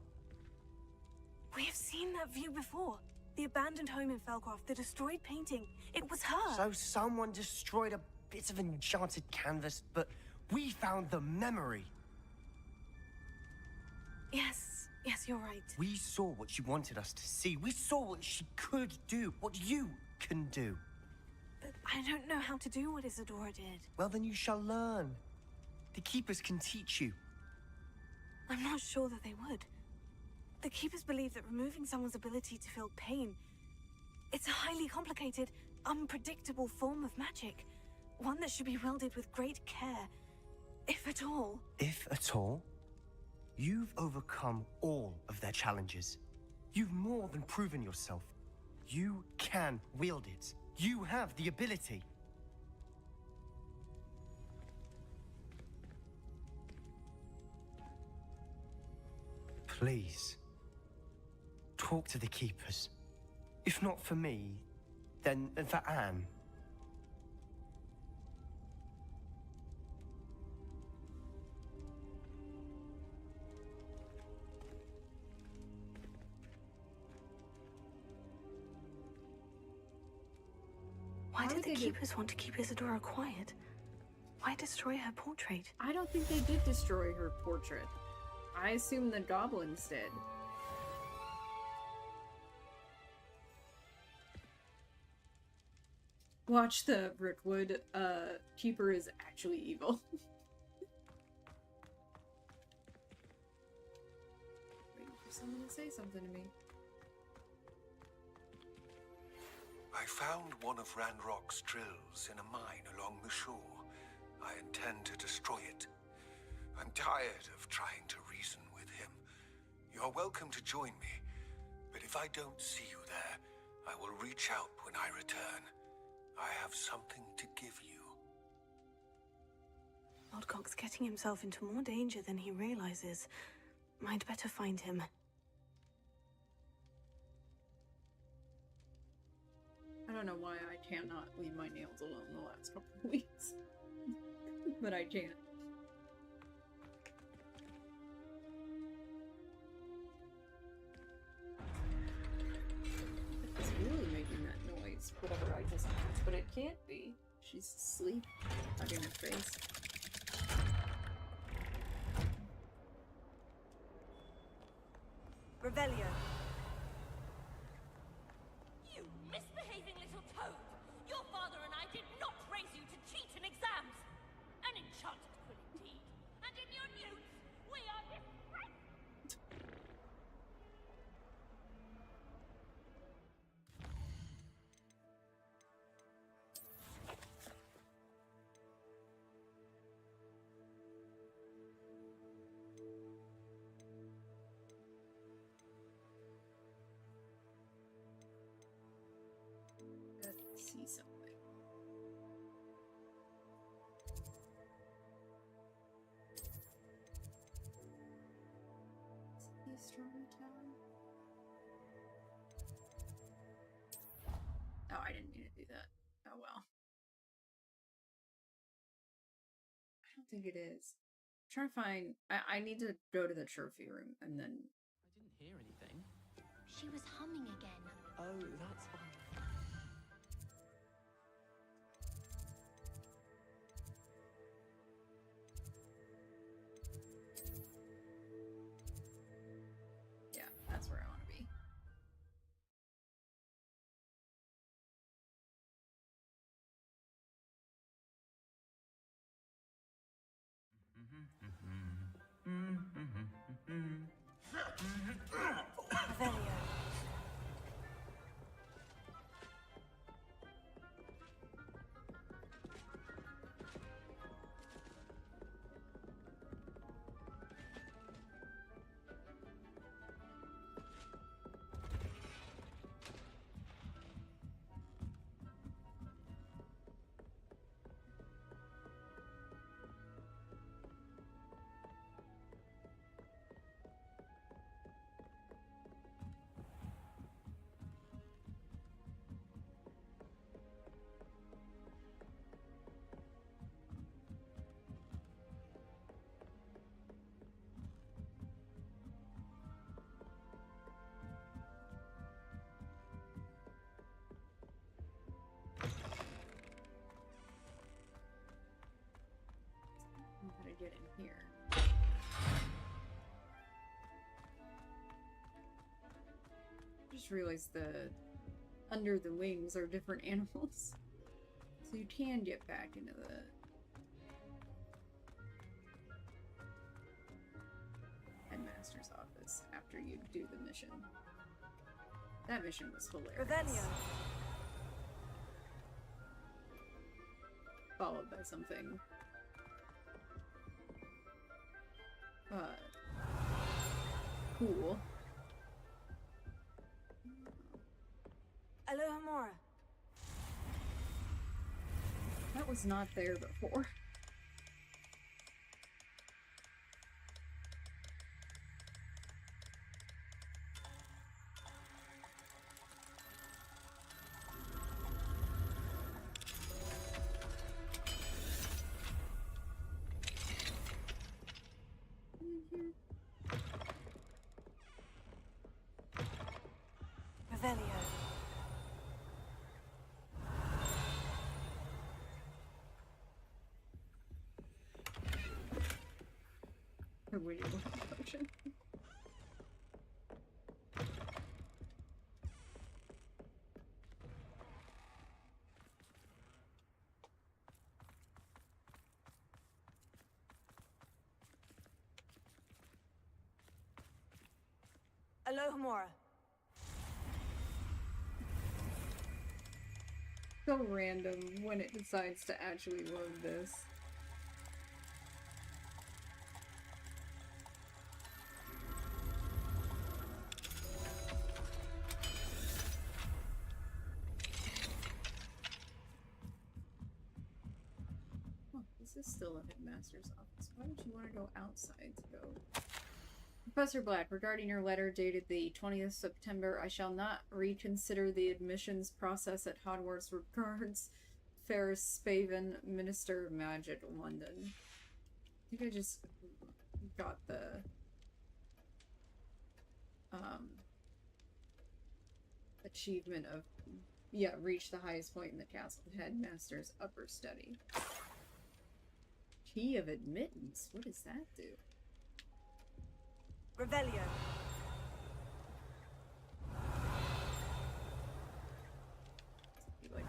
We have seen that view before. The abandoned home in Felcroft, the destroyed painting. It was her. So someone destroyed a bit of enchanted canvas, but we found the memory. Yes, you're right. We saw what she wanted us to see. We saw what she could do, what you can do. But I don't know how to do what Isadora did. Well, then you shall learn. The Keepers can teach you. I'm not sure that they would. The Keepers believe that removing someone's ability to feel pain, it's a highly complicated, unpredictable form of magic. One that should be wielded with great care, if at all. If at all? You've overcome all of their challenges. You've more than proven yourself. You can wield it. You have the ability. Please, talk to the Keepers. If not for me, then for Anne. Why did the Keepers want to keep Isadora quiet? Why destroy her portrait? I don't think they did destroy her portrait. I assume the goblins did. Watch the Brickwood Keeper is actually evil. Waiting for someone to say something to me. I found one of Ranrock's drills in a mine along the shore. I intend to destroy it. I'm tired of trying to reason with him. You're welcome to join me, but if I don't see you there, I will reach out when I return. I have something to give you. Lodcock's getting himself into more danger than he realizes. I'd better find him. I don't know why I cannot leave my nails alone the last couple of weeks. But I can't. It's really making that noise, whatever I just touched, but it can't be. She's asleep, hugging her face. Revelio. You misbehaving little toad! Your father and I did not raise you to cheat in exams! An enchanted quill indeed. And in your newts, we are disgraced! Let's see something. Oh, I didn't mean to do that. Oh well. I don't think it is. I'm trying to find. I need to go to the trophy room and then. I didn't hear anything. She was humming again. Oh, that's fine. Yeah, that's where I want to be. Revelio. get in here. Just realized the under the wings are different animals. So you can get back into the headmaster's office after you do the mission. That mission was hilarious. Revelio. Followed by something cool. Alohomora. That was not there before. Revelio. Or wait, what potion? Alohomora. So random when it decides to actually load this. Oh, this is still a headmaster's office. Why would you want to go outside to go? Professor Black, regarding your letter dated the 20th September, I shall not reconsider the admissions process at Hogwarts. Regards, Ferris Spaven, Minister of Magic, London. I think I just got the achievement of, yeah, reach the highest point in the castle headmaster's upper study. Key of admittance? What does that do? Revelio. Like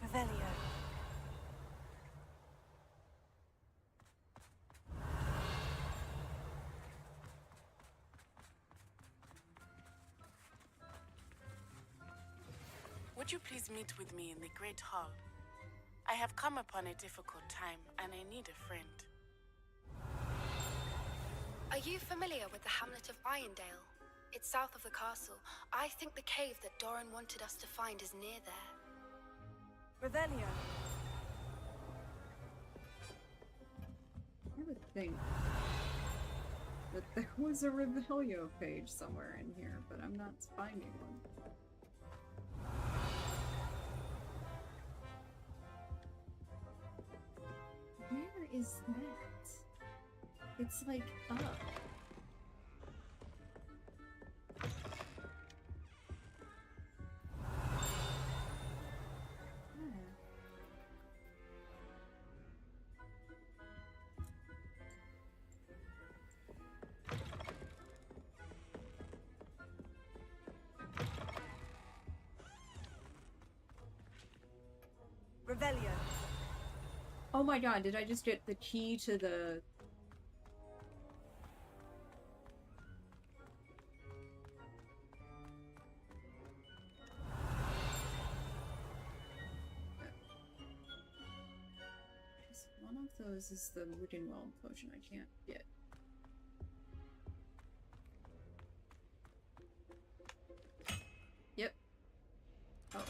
Revelio. Would you please meet with me in the Great Hall? I have come upon a difficult time, and I need a friend. Are you familiar with the hamlet of Irondale? It's south of the castle. I think the cave that Doran wanted us to find is near there. Revelio. I would think that there was a Revelio page somewhere in here, but I'm not finding one. Where is that? It's like up. Revelio. Oh my god, did I just get the key to the... One of those is the Wooden Well potion I can't get. Yep. Oh.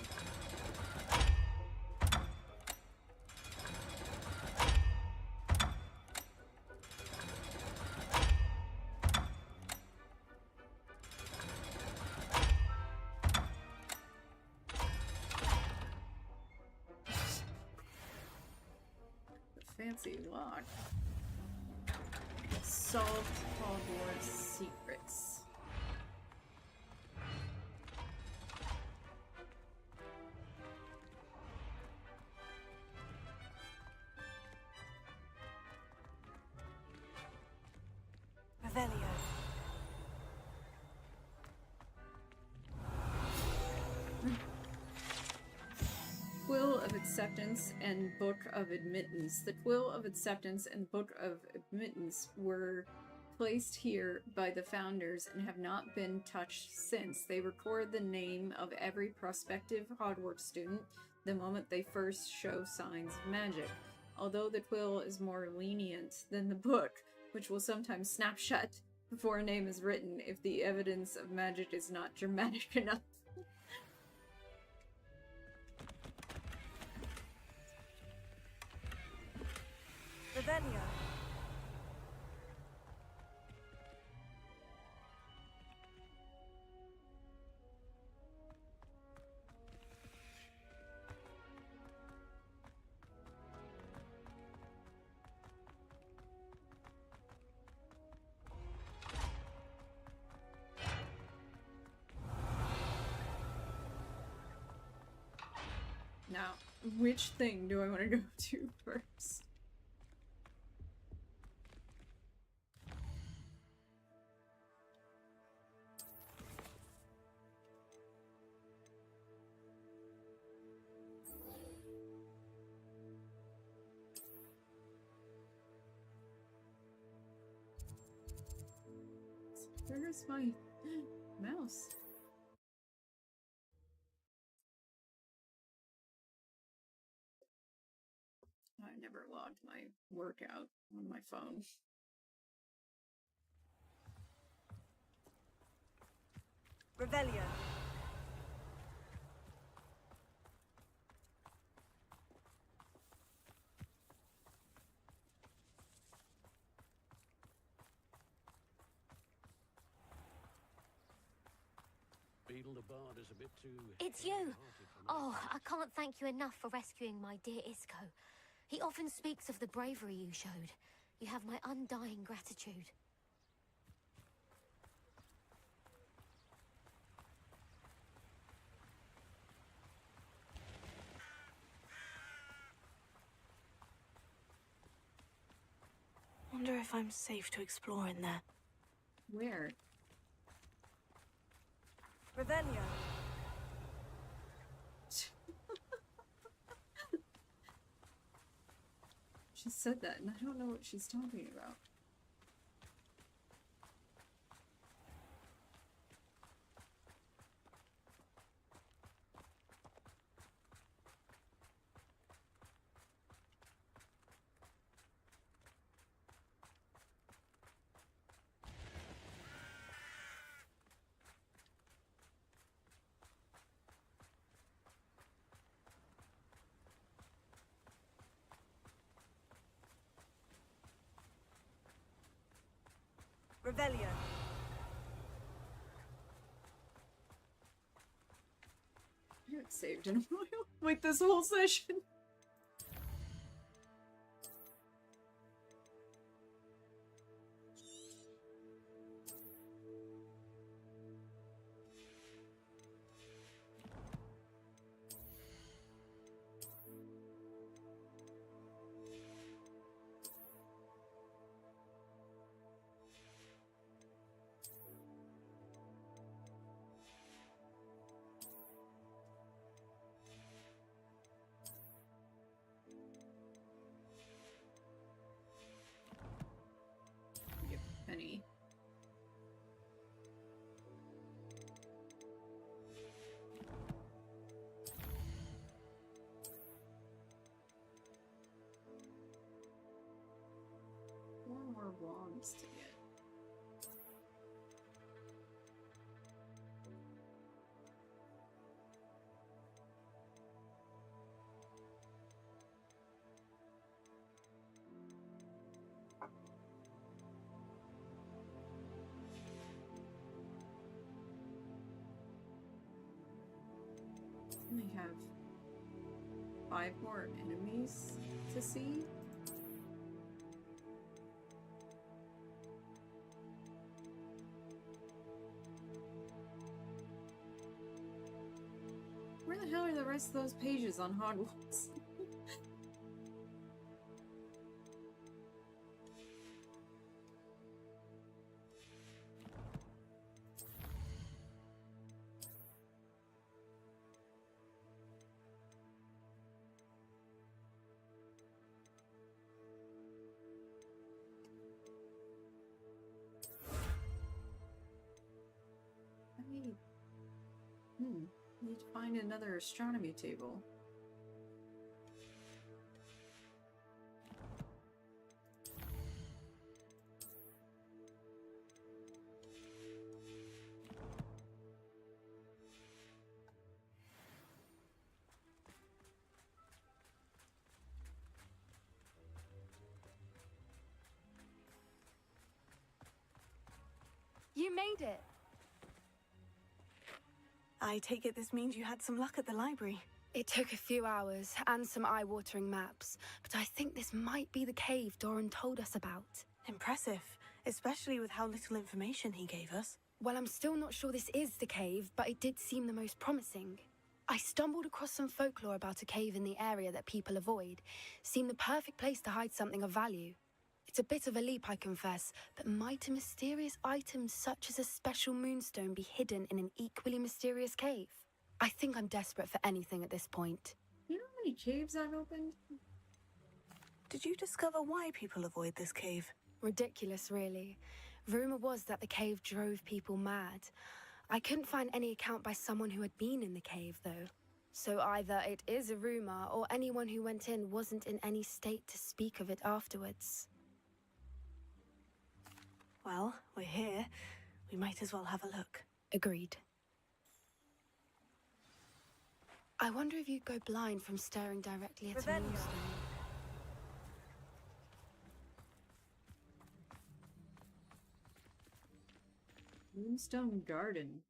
Let's see, log. Solved Hogwarts secrets. Revelio. Quill of Acceptance and Book of Admittance. The Quill of Acceptance and Book of Admittance were placed here by the founders and have not been touched since. They record the name of every prospective Hogwarts student the moment they first show signs of magic. Although the Quill is more lenient than the book, which will sometimes snap shut before a name is written if the evidence of magic is not dramatic enough. Revelio. Now, which thing do I want to go to first? Where's my mouse? I never logged my workout on my phone. Revelio. Beetle the Bard is a bit too... It's you! Oh, I can't thank you enough for rescuing my dear Isco. He often speaks of the bravery you showed. You have my undying gratitude. Wonder if I'm safe to explore in there. Where? Revelio. She said that, and I don't know what she's talking about. Revelio. I haven't saved in a while. Like this whole session. Penny. Four more wands to get. We have 5 more enemies to see. the hell are the rest of those pages on Hogwarts? Need to find another astronomy table. You made it! I take it this means you had some luck at the library. It took a few hours and some eye-watering maps, but I think this might be the cave Doran told us about. Impressive, especially with how little information he gave us. Well, I'm still not sure this is the cave, but it did seem the most promising. I stumbled across some folklore about a cave in the area that people avoid. Seemed the perfect place to hide something of value. It's a bit of a leap, I confess, but might a mysterious item such as a special moonstone be hidden in an equally mysterious cave? I think I'm desperate for anything at this point. You know how many caves I've opened? Did you discover why people avoid this cave? Ridiculous, really. Rumor was that the cave drove people mad. I couldn't find any account by someone who had been in the cave, though. So either it is a rumor, or anyone who went in wasn't in any state to speak of it afterwards. Well, we're here. We might as well have a look. Agreed. I wonder if you'd go blind from staring directly at a moonstone. Moonstone Garden.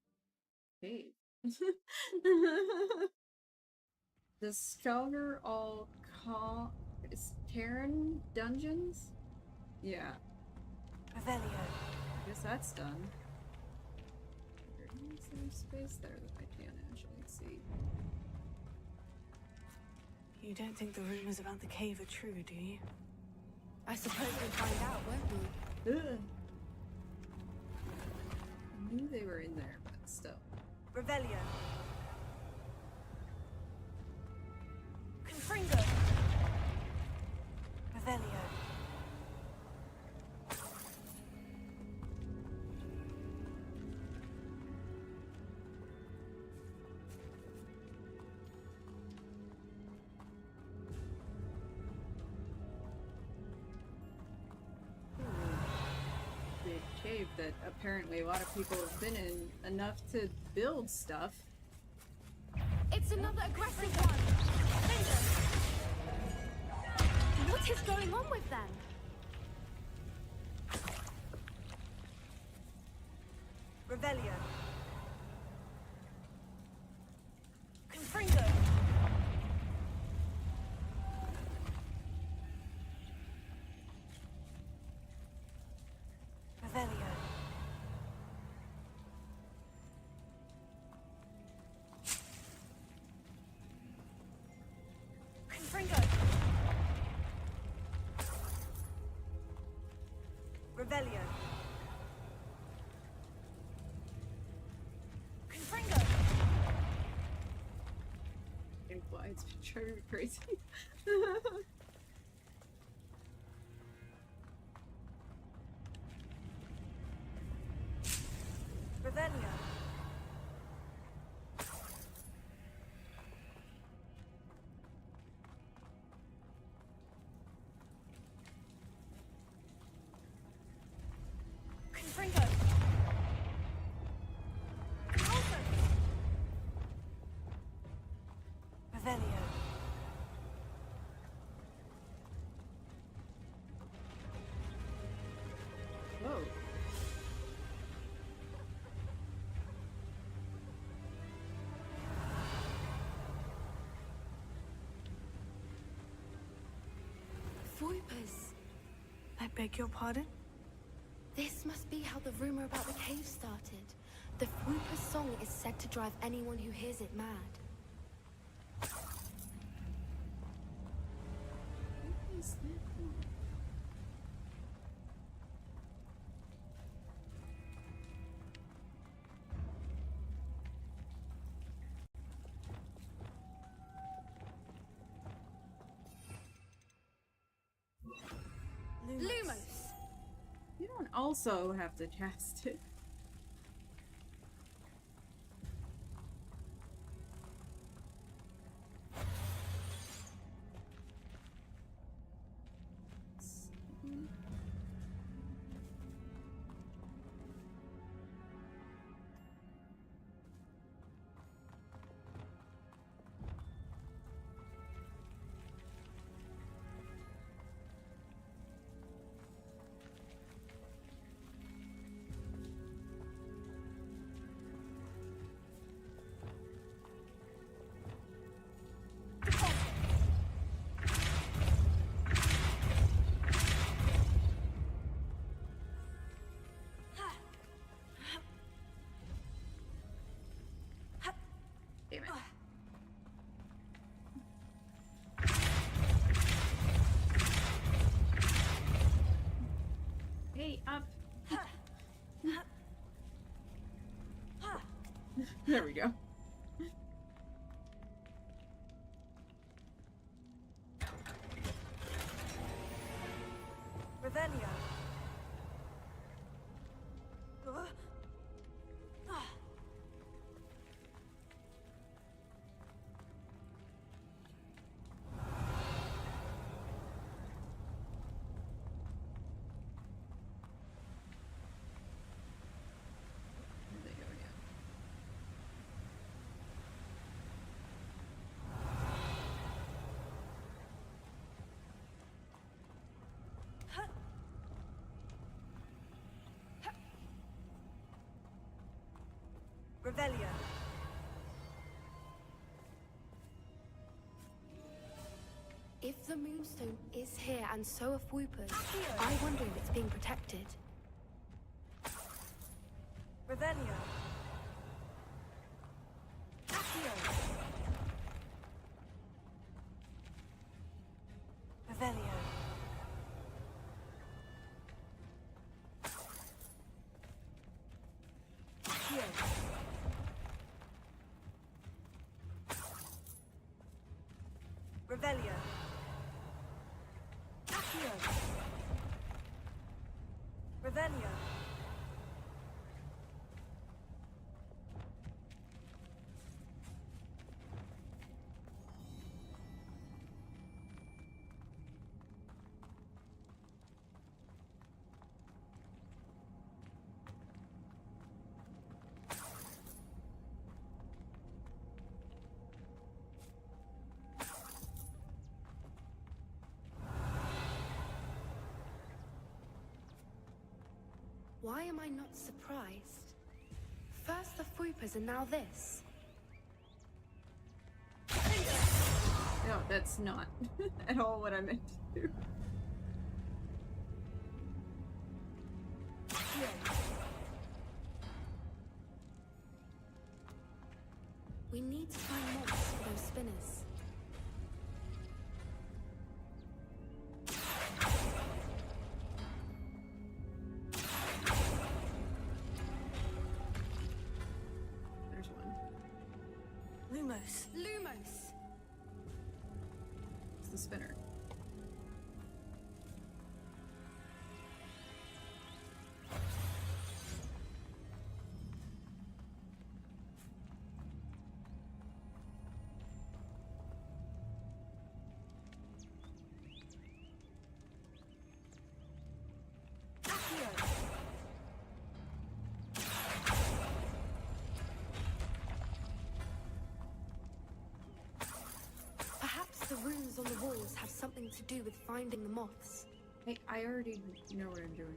Cave. Discover all Terran dungeons? Yeah. Revelio. I guess that's done. Is there space there that I can't actually see? You don't think the rumors about the cave are true, do you? I suppose we'll find out, won't we? Ugh. I knew they were in there, but still. Revelio. Confringo. Revelio. Cave that apparently a lot of people have been in enough to build stuff. It's another aggressive one! What is going on with them? Revelio. Confringo. Revelio. Confringo. Revelio. Confringo. Implies driving me crazy. Revelio. Confringo. Alter. Revelio. Whoa. Voipers. I beg your pardon? This must be how the rumor about the cave started. The Whooper's song is said to drive anyone who hears it mad. Lumos! You don't also have to cast it. Damn it. Hey, up. There we go. Revelio. There they go again. Revelio. If the Moonstone is here and so are Whoopers, I wonder if it's being protected. Revelio. Accio. Revelio. Accio. Revelio. Accio. Revelio. Why am I not surprised? First the Whoopers and now this. No, that's not at all what I meant to do. We need to find moths for those spinners. There's one. Lumos. Lumos! It's the spinner. Perhaps the runes on the walls have something to do with finding the moths. Hey, I already know what I'm doing.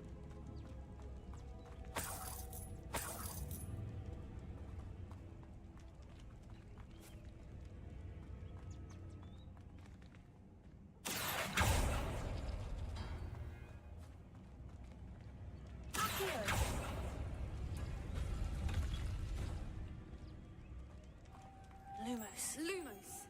Lumos. Lumos!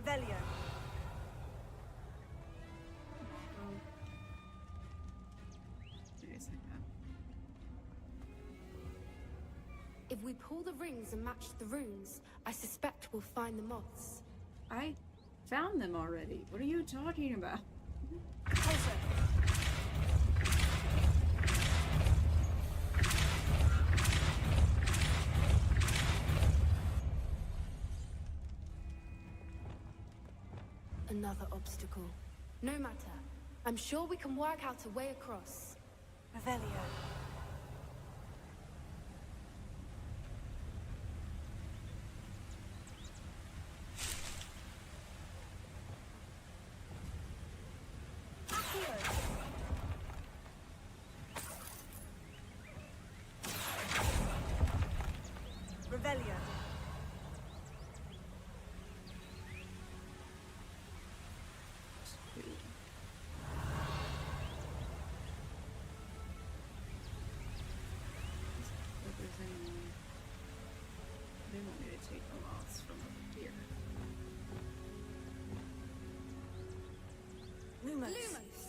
Revelio. If we pull the rings and match the runes, I suspect we'll find the moths. I found them already. What are you talking about? Closer. Another obstacle. No matter. I'm sure we can work out a way across. Revelio. Revelio. They want me to take the moths from over here. Lumos. Lumos!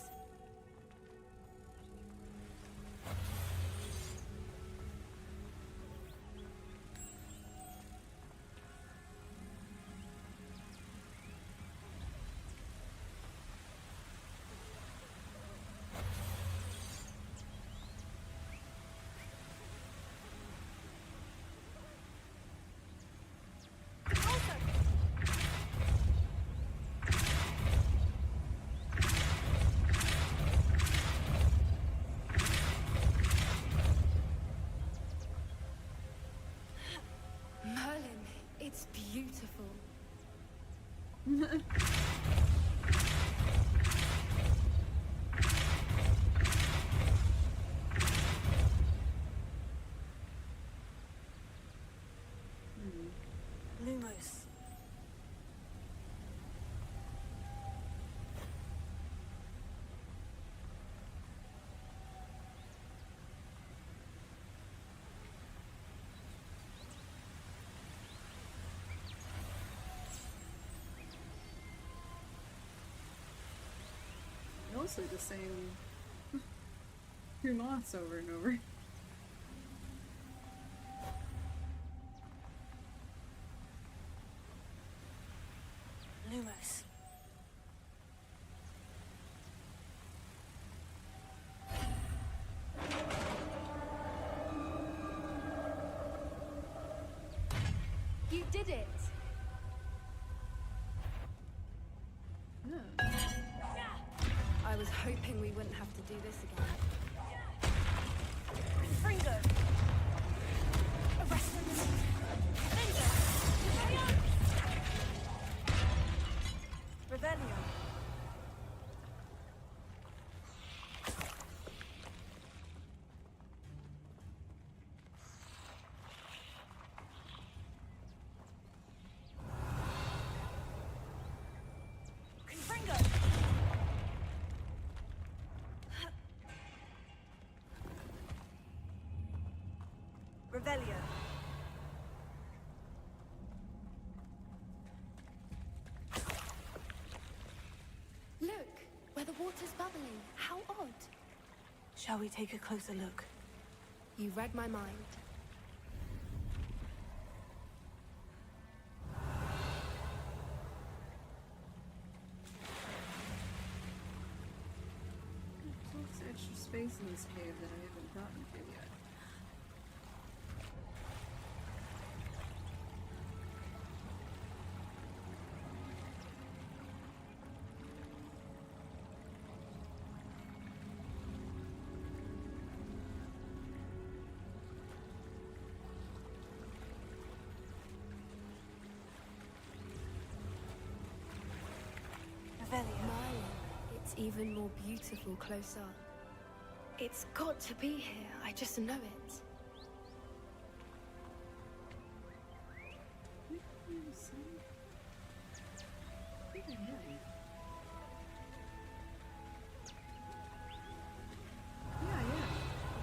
Merlin, it's beautiful. Lumos. Also the same two moths over and over. Lumos. You did it! Oh. I was hoping we wouldn't have to do this again. Fringo. Arrest them! Revelio. Confringo. Revelio. Look, where the water's bubbling. How odd. Shall we take a closer look? You read my mind. There's extra space in this cave that I haven't gotten to yet. Merlin, it's even more beautiful close up. It's got to be here. I just know it.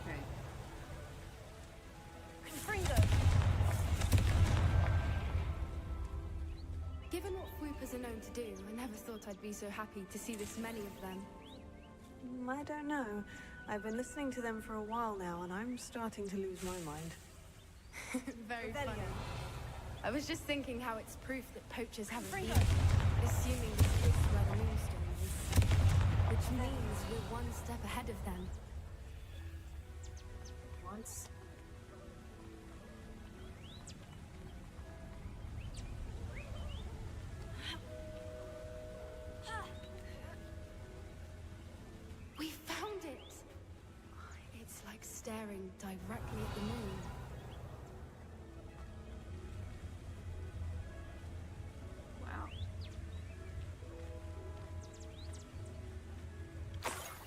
Okay. Confringo. Given what Fruit are known to do, I never thought I'd be so happy to see this many of them. I don't know. I've been listening to them for a while now, and I'm starting to lose my mind. Very Revelio. funny. I was just thinking how it's proof that poachers haven't been, assuming this is where the moonstone is. Which means we're one step ahead of them. Once. We found it! It's like staring directly at the moon. Wow.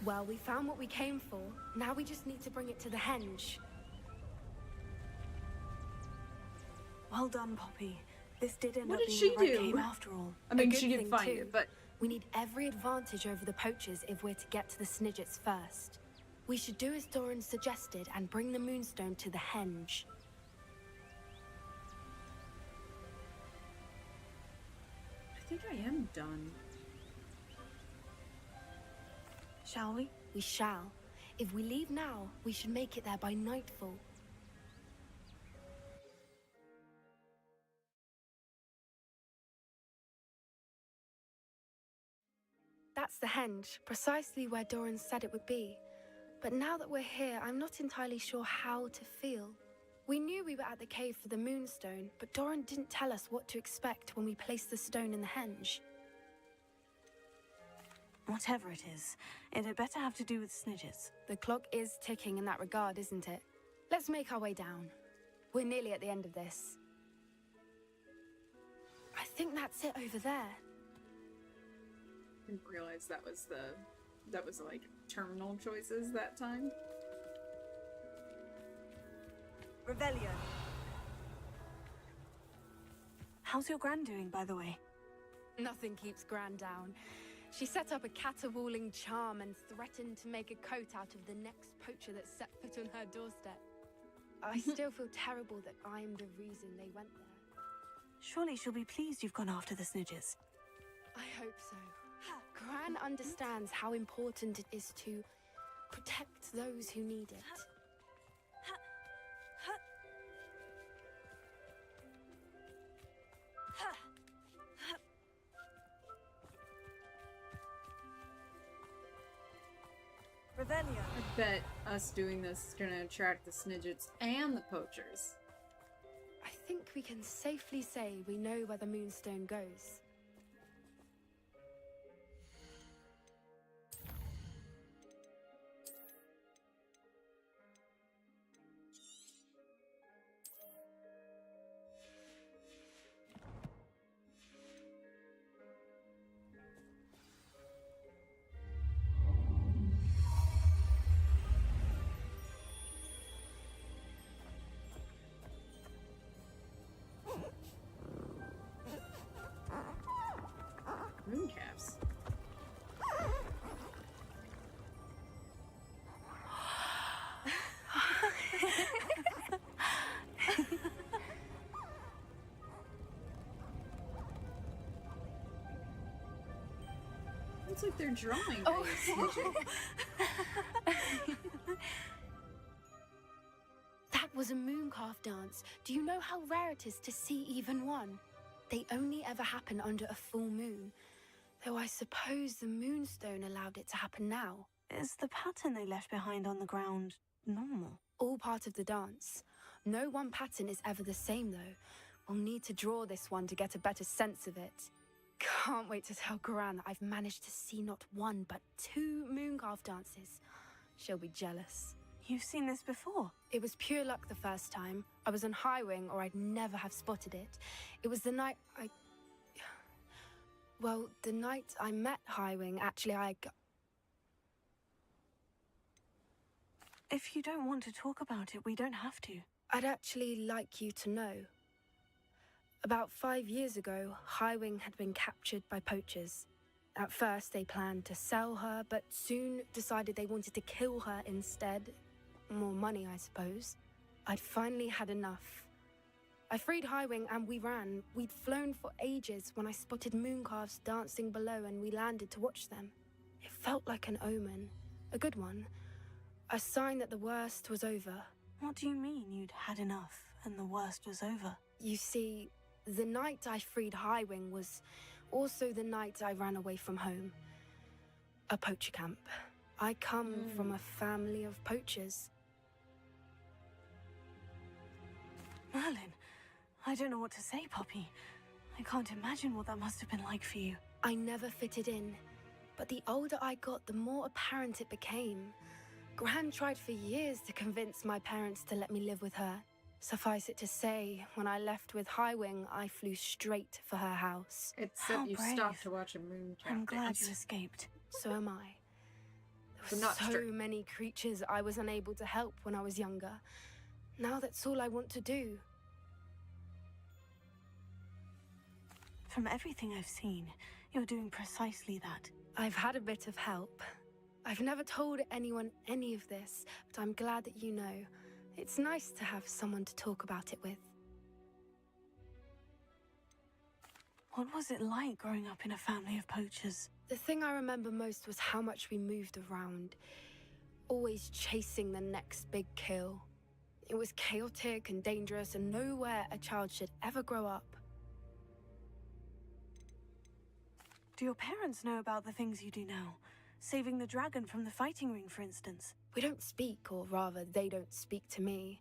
Well, we found what we came for. Now we just need to bring it to the henge. Well done, Poppy. This did end What up did being she the right do? game after all. I mean, A good she didn't thing, find too. it, but We need every advantage over the poachers if we're to get to the Snidgets first. We should do as Doran suggested and bring the moonstone to the henge. I think I am done. Shall we? We shall. If we leave now, we should make it there by nightfall. That's the henge, precisely where Doran said it would be. But now that we're here, I'm not entirely sure how to feel. We knew we were at the cave for the moonstone, but Doran didn't tell us what to expect when we placed the stone in the henge. Whatever it is, it had better have to do with Snidgets. The clock is ticking in that regard, isn't it? Let's make our way down. We're nearly at the end of this. I think that's it over there. Didn't realize that was like terminal choices that time. Revelio. How's your gran doing, by the way? Nothing keeps Gran down. She set up a caterwauling charm and threatened to make a coat out of the next poacher that set foot on her doorstep. I still feel terrible that I'm the reason they went there. Surely she'll be pleased you've gone after the Snidgets. I hope so. Gran understands how important it is to protect those who need it. Revelio. I bet us doing this is gonna attract the Snidgets and the poachers. I think we can safely say we know where the moonstone goes. Mooncalves. Looks like they're drawing a Snidget. That was a mooncalf dance. Do you know how rare it is to see even one? They only ever happen under a full moon. Though I suppose the moonstone allowed it to happen now. Is the pattern they left behind on the ground normal? All part of the dance. No one pattern is ever the same, though. We'll need to draw this one to get a better sense of it. Can't wait to tell Gran that I've managed to see not one, but 2 mooncalf dances. She'll be jealous. You've seen this before? It was pure luck the first time. I was on Highwing, or I'd never have spotted it. It was the night Well, the night I met Highwing, actually, If you don't want to talk about it, we don't have to. I'd actually like you to know. About 5 years ago, Highwing had been captured by poachers. At first, they planned to sell her, but soon decided they wanted to kill her instead. More money, I suppose. I'd finally had enough. I freed Highwing and we ran. We'd flown for ages when I spotted mooncalves dancing below and we landed to watch them. It felt like an omen. A good one. A sign that the worst was over. What do you mean you'd had enough and the worst was over? You see, the night I freed Highwing was also the night I ran away from home. A poacher camp. I come from a family of poachers. Merlin, I don't know what to say, Poppy. I can't imagine what that must have been like for you. I never fitted in, but the older I got, the more apparent it became. Gran tried for years to convince my parents to let me live with her. Suffice it to say, when I left with Highwing, I flew straight for her house. Except you stopped to watch a moon I'm glad you escaped. So am I. There were so many creatures I was unable to help when I was younger. Now that's all I want to do. From everything I've seen, you're doing precisely that. I've had a bit of help. I've never told anyone any of this, but I'm glad that you know. It's nice to have someone to talk about it with. What was it like growing up in a family of poachers? The thing I remember most was how much we moved around, always chasing the next big kill. It was chaotic and dangerous, and nowhere a child should ever grow up. Do your parents know about the things you do now? Saving the dragon from the fighting ring, for instance. We don't speak, or rather, they don't speak to me.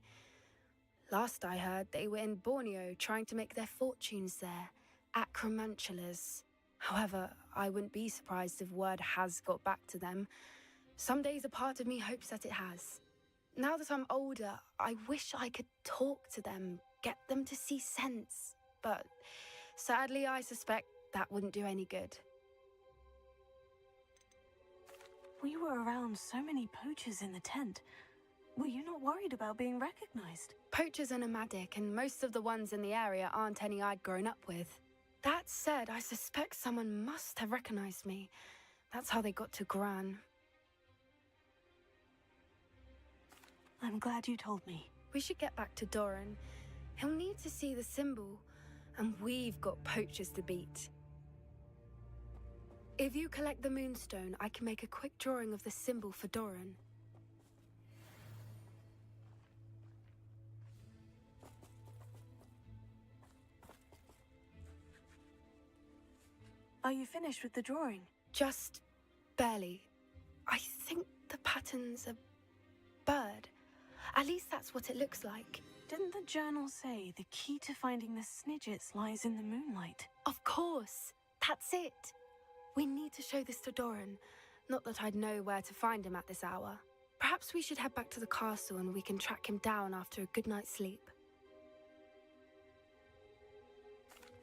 Last I heard, they were in Borneo trying to make their fortunes there, acromantulas. However, I wouldn't be surprised if word has got back to them. Some days a part of me hopes that it has. Now that I'm older, I wish I could talk to them, get them to see sense. But sadly, I suspect that wouldn't do any good. We were around so many poachers in the tent. Were you not worried about being recognized? Poachers are nomadic, and most of the ones in the area aren't any I'd grown up with. That said, I suspect someone must have recognized me. That's how they got to Gran. I'm glad you told me. We should get back to Doran. He'll need to see the symbol, and we've got poachers to beat. If you collect the moonstone, I can make a quick drawing of the symbol for Doran. Are you finished with the drawing? Just barely. I think the pattern's a bird. At least that's what it looks like. Didn't the journal say the key to finding the Snidgets lies in the moonlight? Of course. That's it. We need to show this to Doran. Not that I'd know where to find him at this hour. Perhaps we should head back to the castle and we can track him down after a good night's sleep.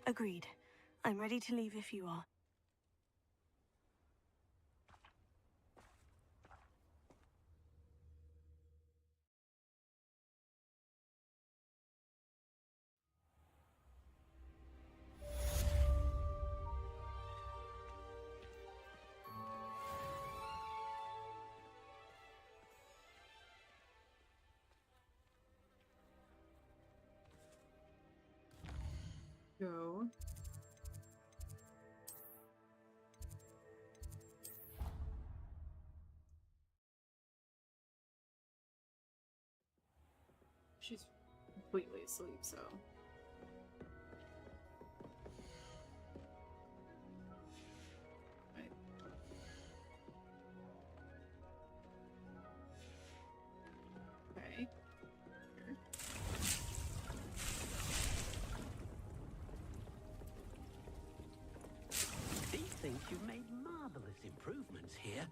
Agreed. I'm ready to leave if you are. Go. She's completely asleep, so. Right. Okay. Here. These think you've made marvelous improvements here.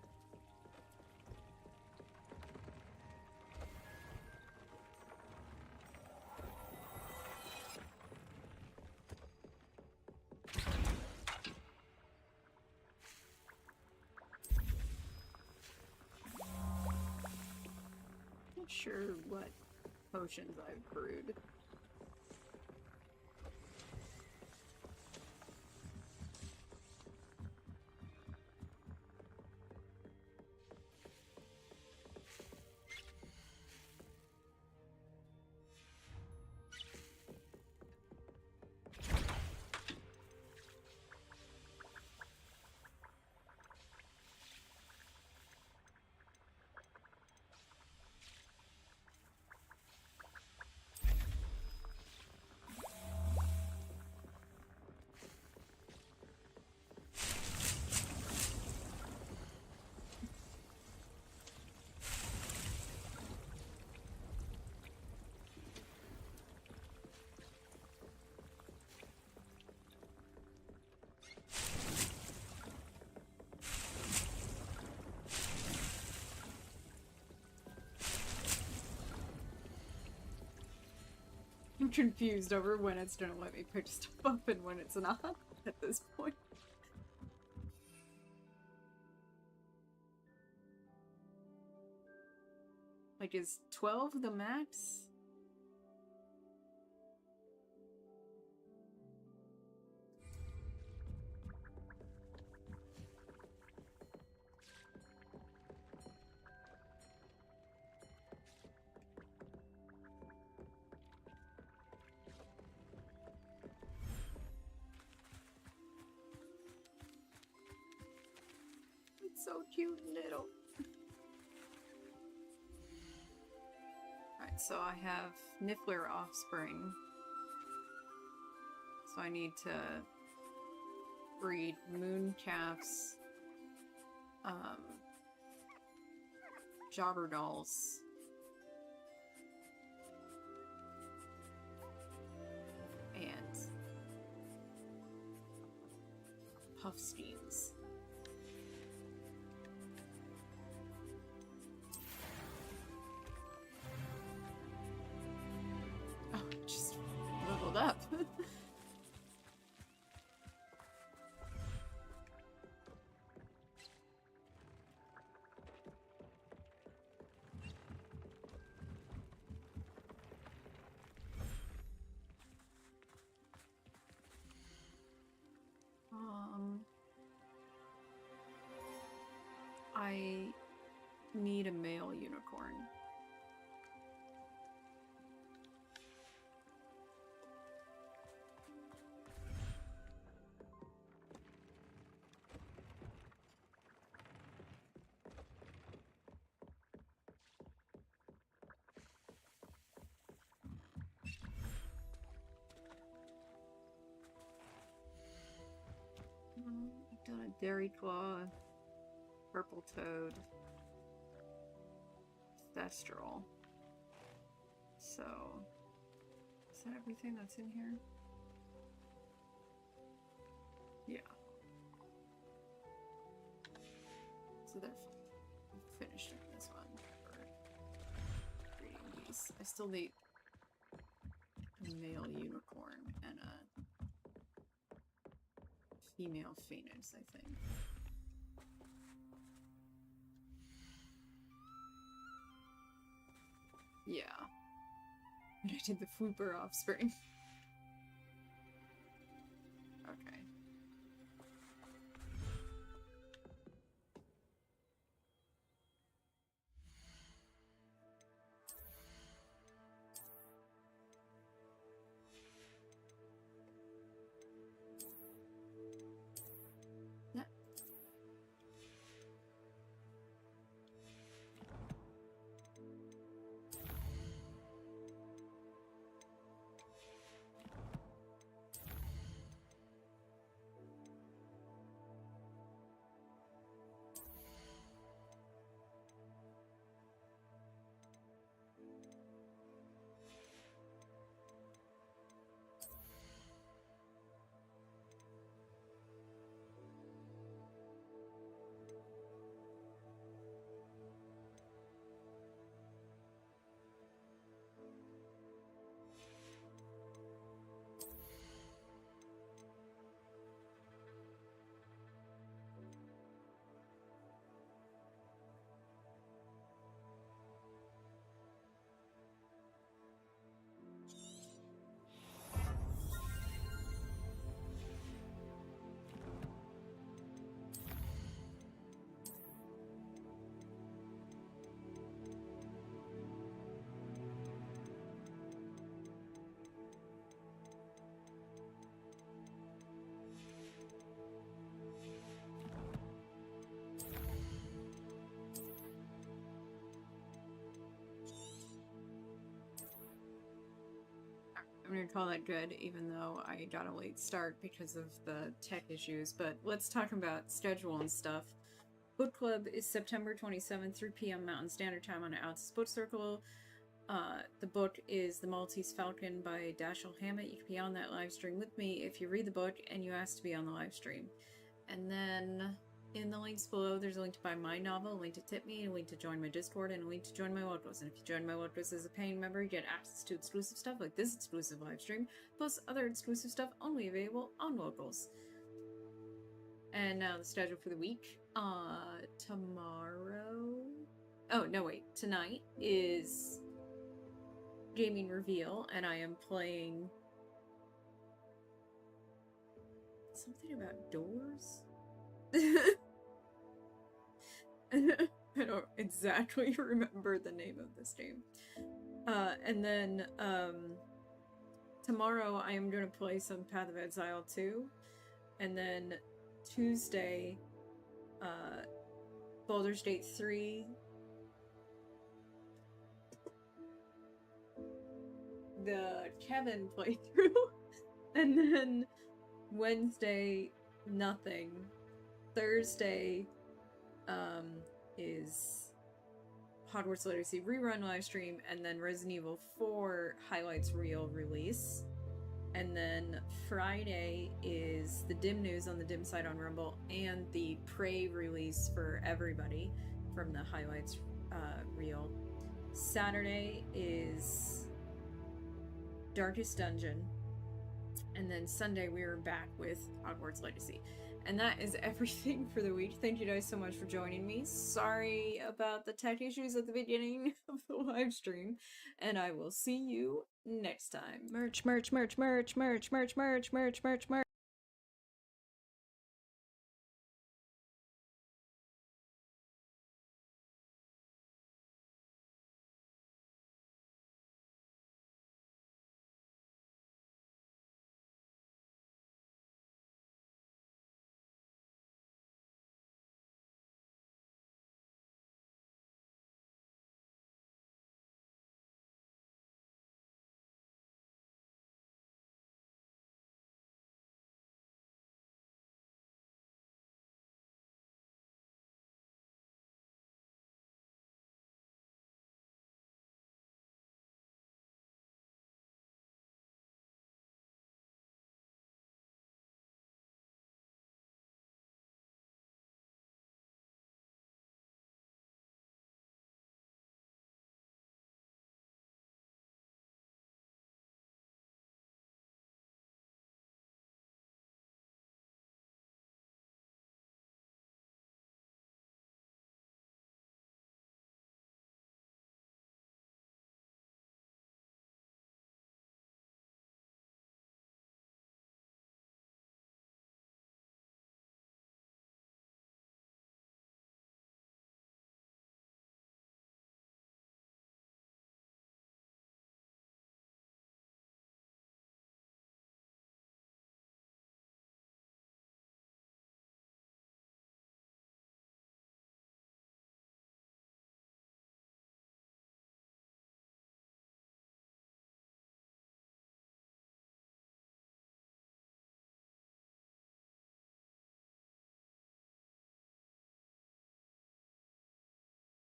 Not sure what potions I've brewed. I'm confused over when it's gonna let me pick stuff up and when it's not at this point. Like, is 12 the max? It's so cute and little. Alright, so I have Niffler offspring. So I need to breed moon calves, jobber dolls, and puffskeins. Oh, it just leveled up. I need a male unicorn. I've done a Dairy Claw, Purple Toad, Thestral. So, is that everything that's in here? Yeah. So they're finished with this one for breeding these. I still need a male unicorn and a female phoenix, I think. Yeah. But I did the Fooper offspring. Okay. Yeah. I'm gonna call that good, even though I got a late start because of the tech issues. But let's talk about schedule and stuff. Book Club is September 27th, 3 p.m. Mountain Standard Time on Outs Book Circle. The book is The Maltese Falcon by Dashiell Hammett. You can be on that live stream with me if you read the book and you ask to be on the live stream. And then In the links below, there's a link to buy my novel, a link to tip me, a link to join my Discord, and a link to join my Wildrose. And if you join my Wildrose as a paying member, you get access to exclusive stuff like this exclusive live stream, plus other exclusive stuff only available on Wildrose. And now the schedule for the week. Tomorrow... Oh, no, wait. Tonight is Gaming Reveal, and I am playing... something about doors? I don't exactly remember the name of this game. And then, tomorrow I am going to play some Path of Exile 2. And then Tuesday, Baldur's Gate 3. The Kevin playthrough. And then Wednesday, nothing. Thursday, is Hogwarts Legacy rerun livestream, and then Resident Evil 4 highlights reel release. And then Friday is the Dim news on the Dim site on Rumble, and the Prey release for everybody from the highlights reel. Saturday is Darkest Dungeon. And then Sunday we are back with Hogwarts Legacy. And that is everything for the week. Thank you guys so much for joining me. Sorry about the tech issues at the beginning of the live stream. And I will see you next time. Merch, merch, merch, merch, merch, merch, merch, merch, merch, merch.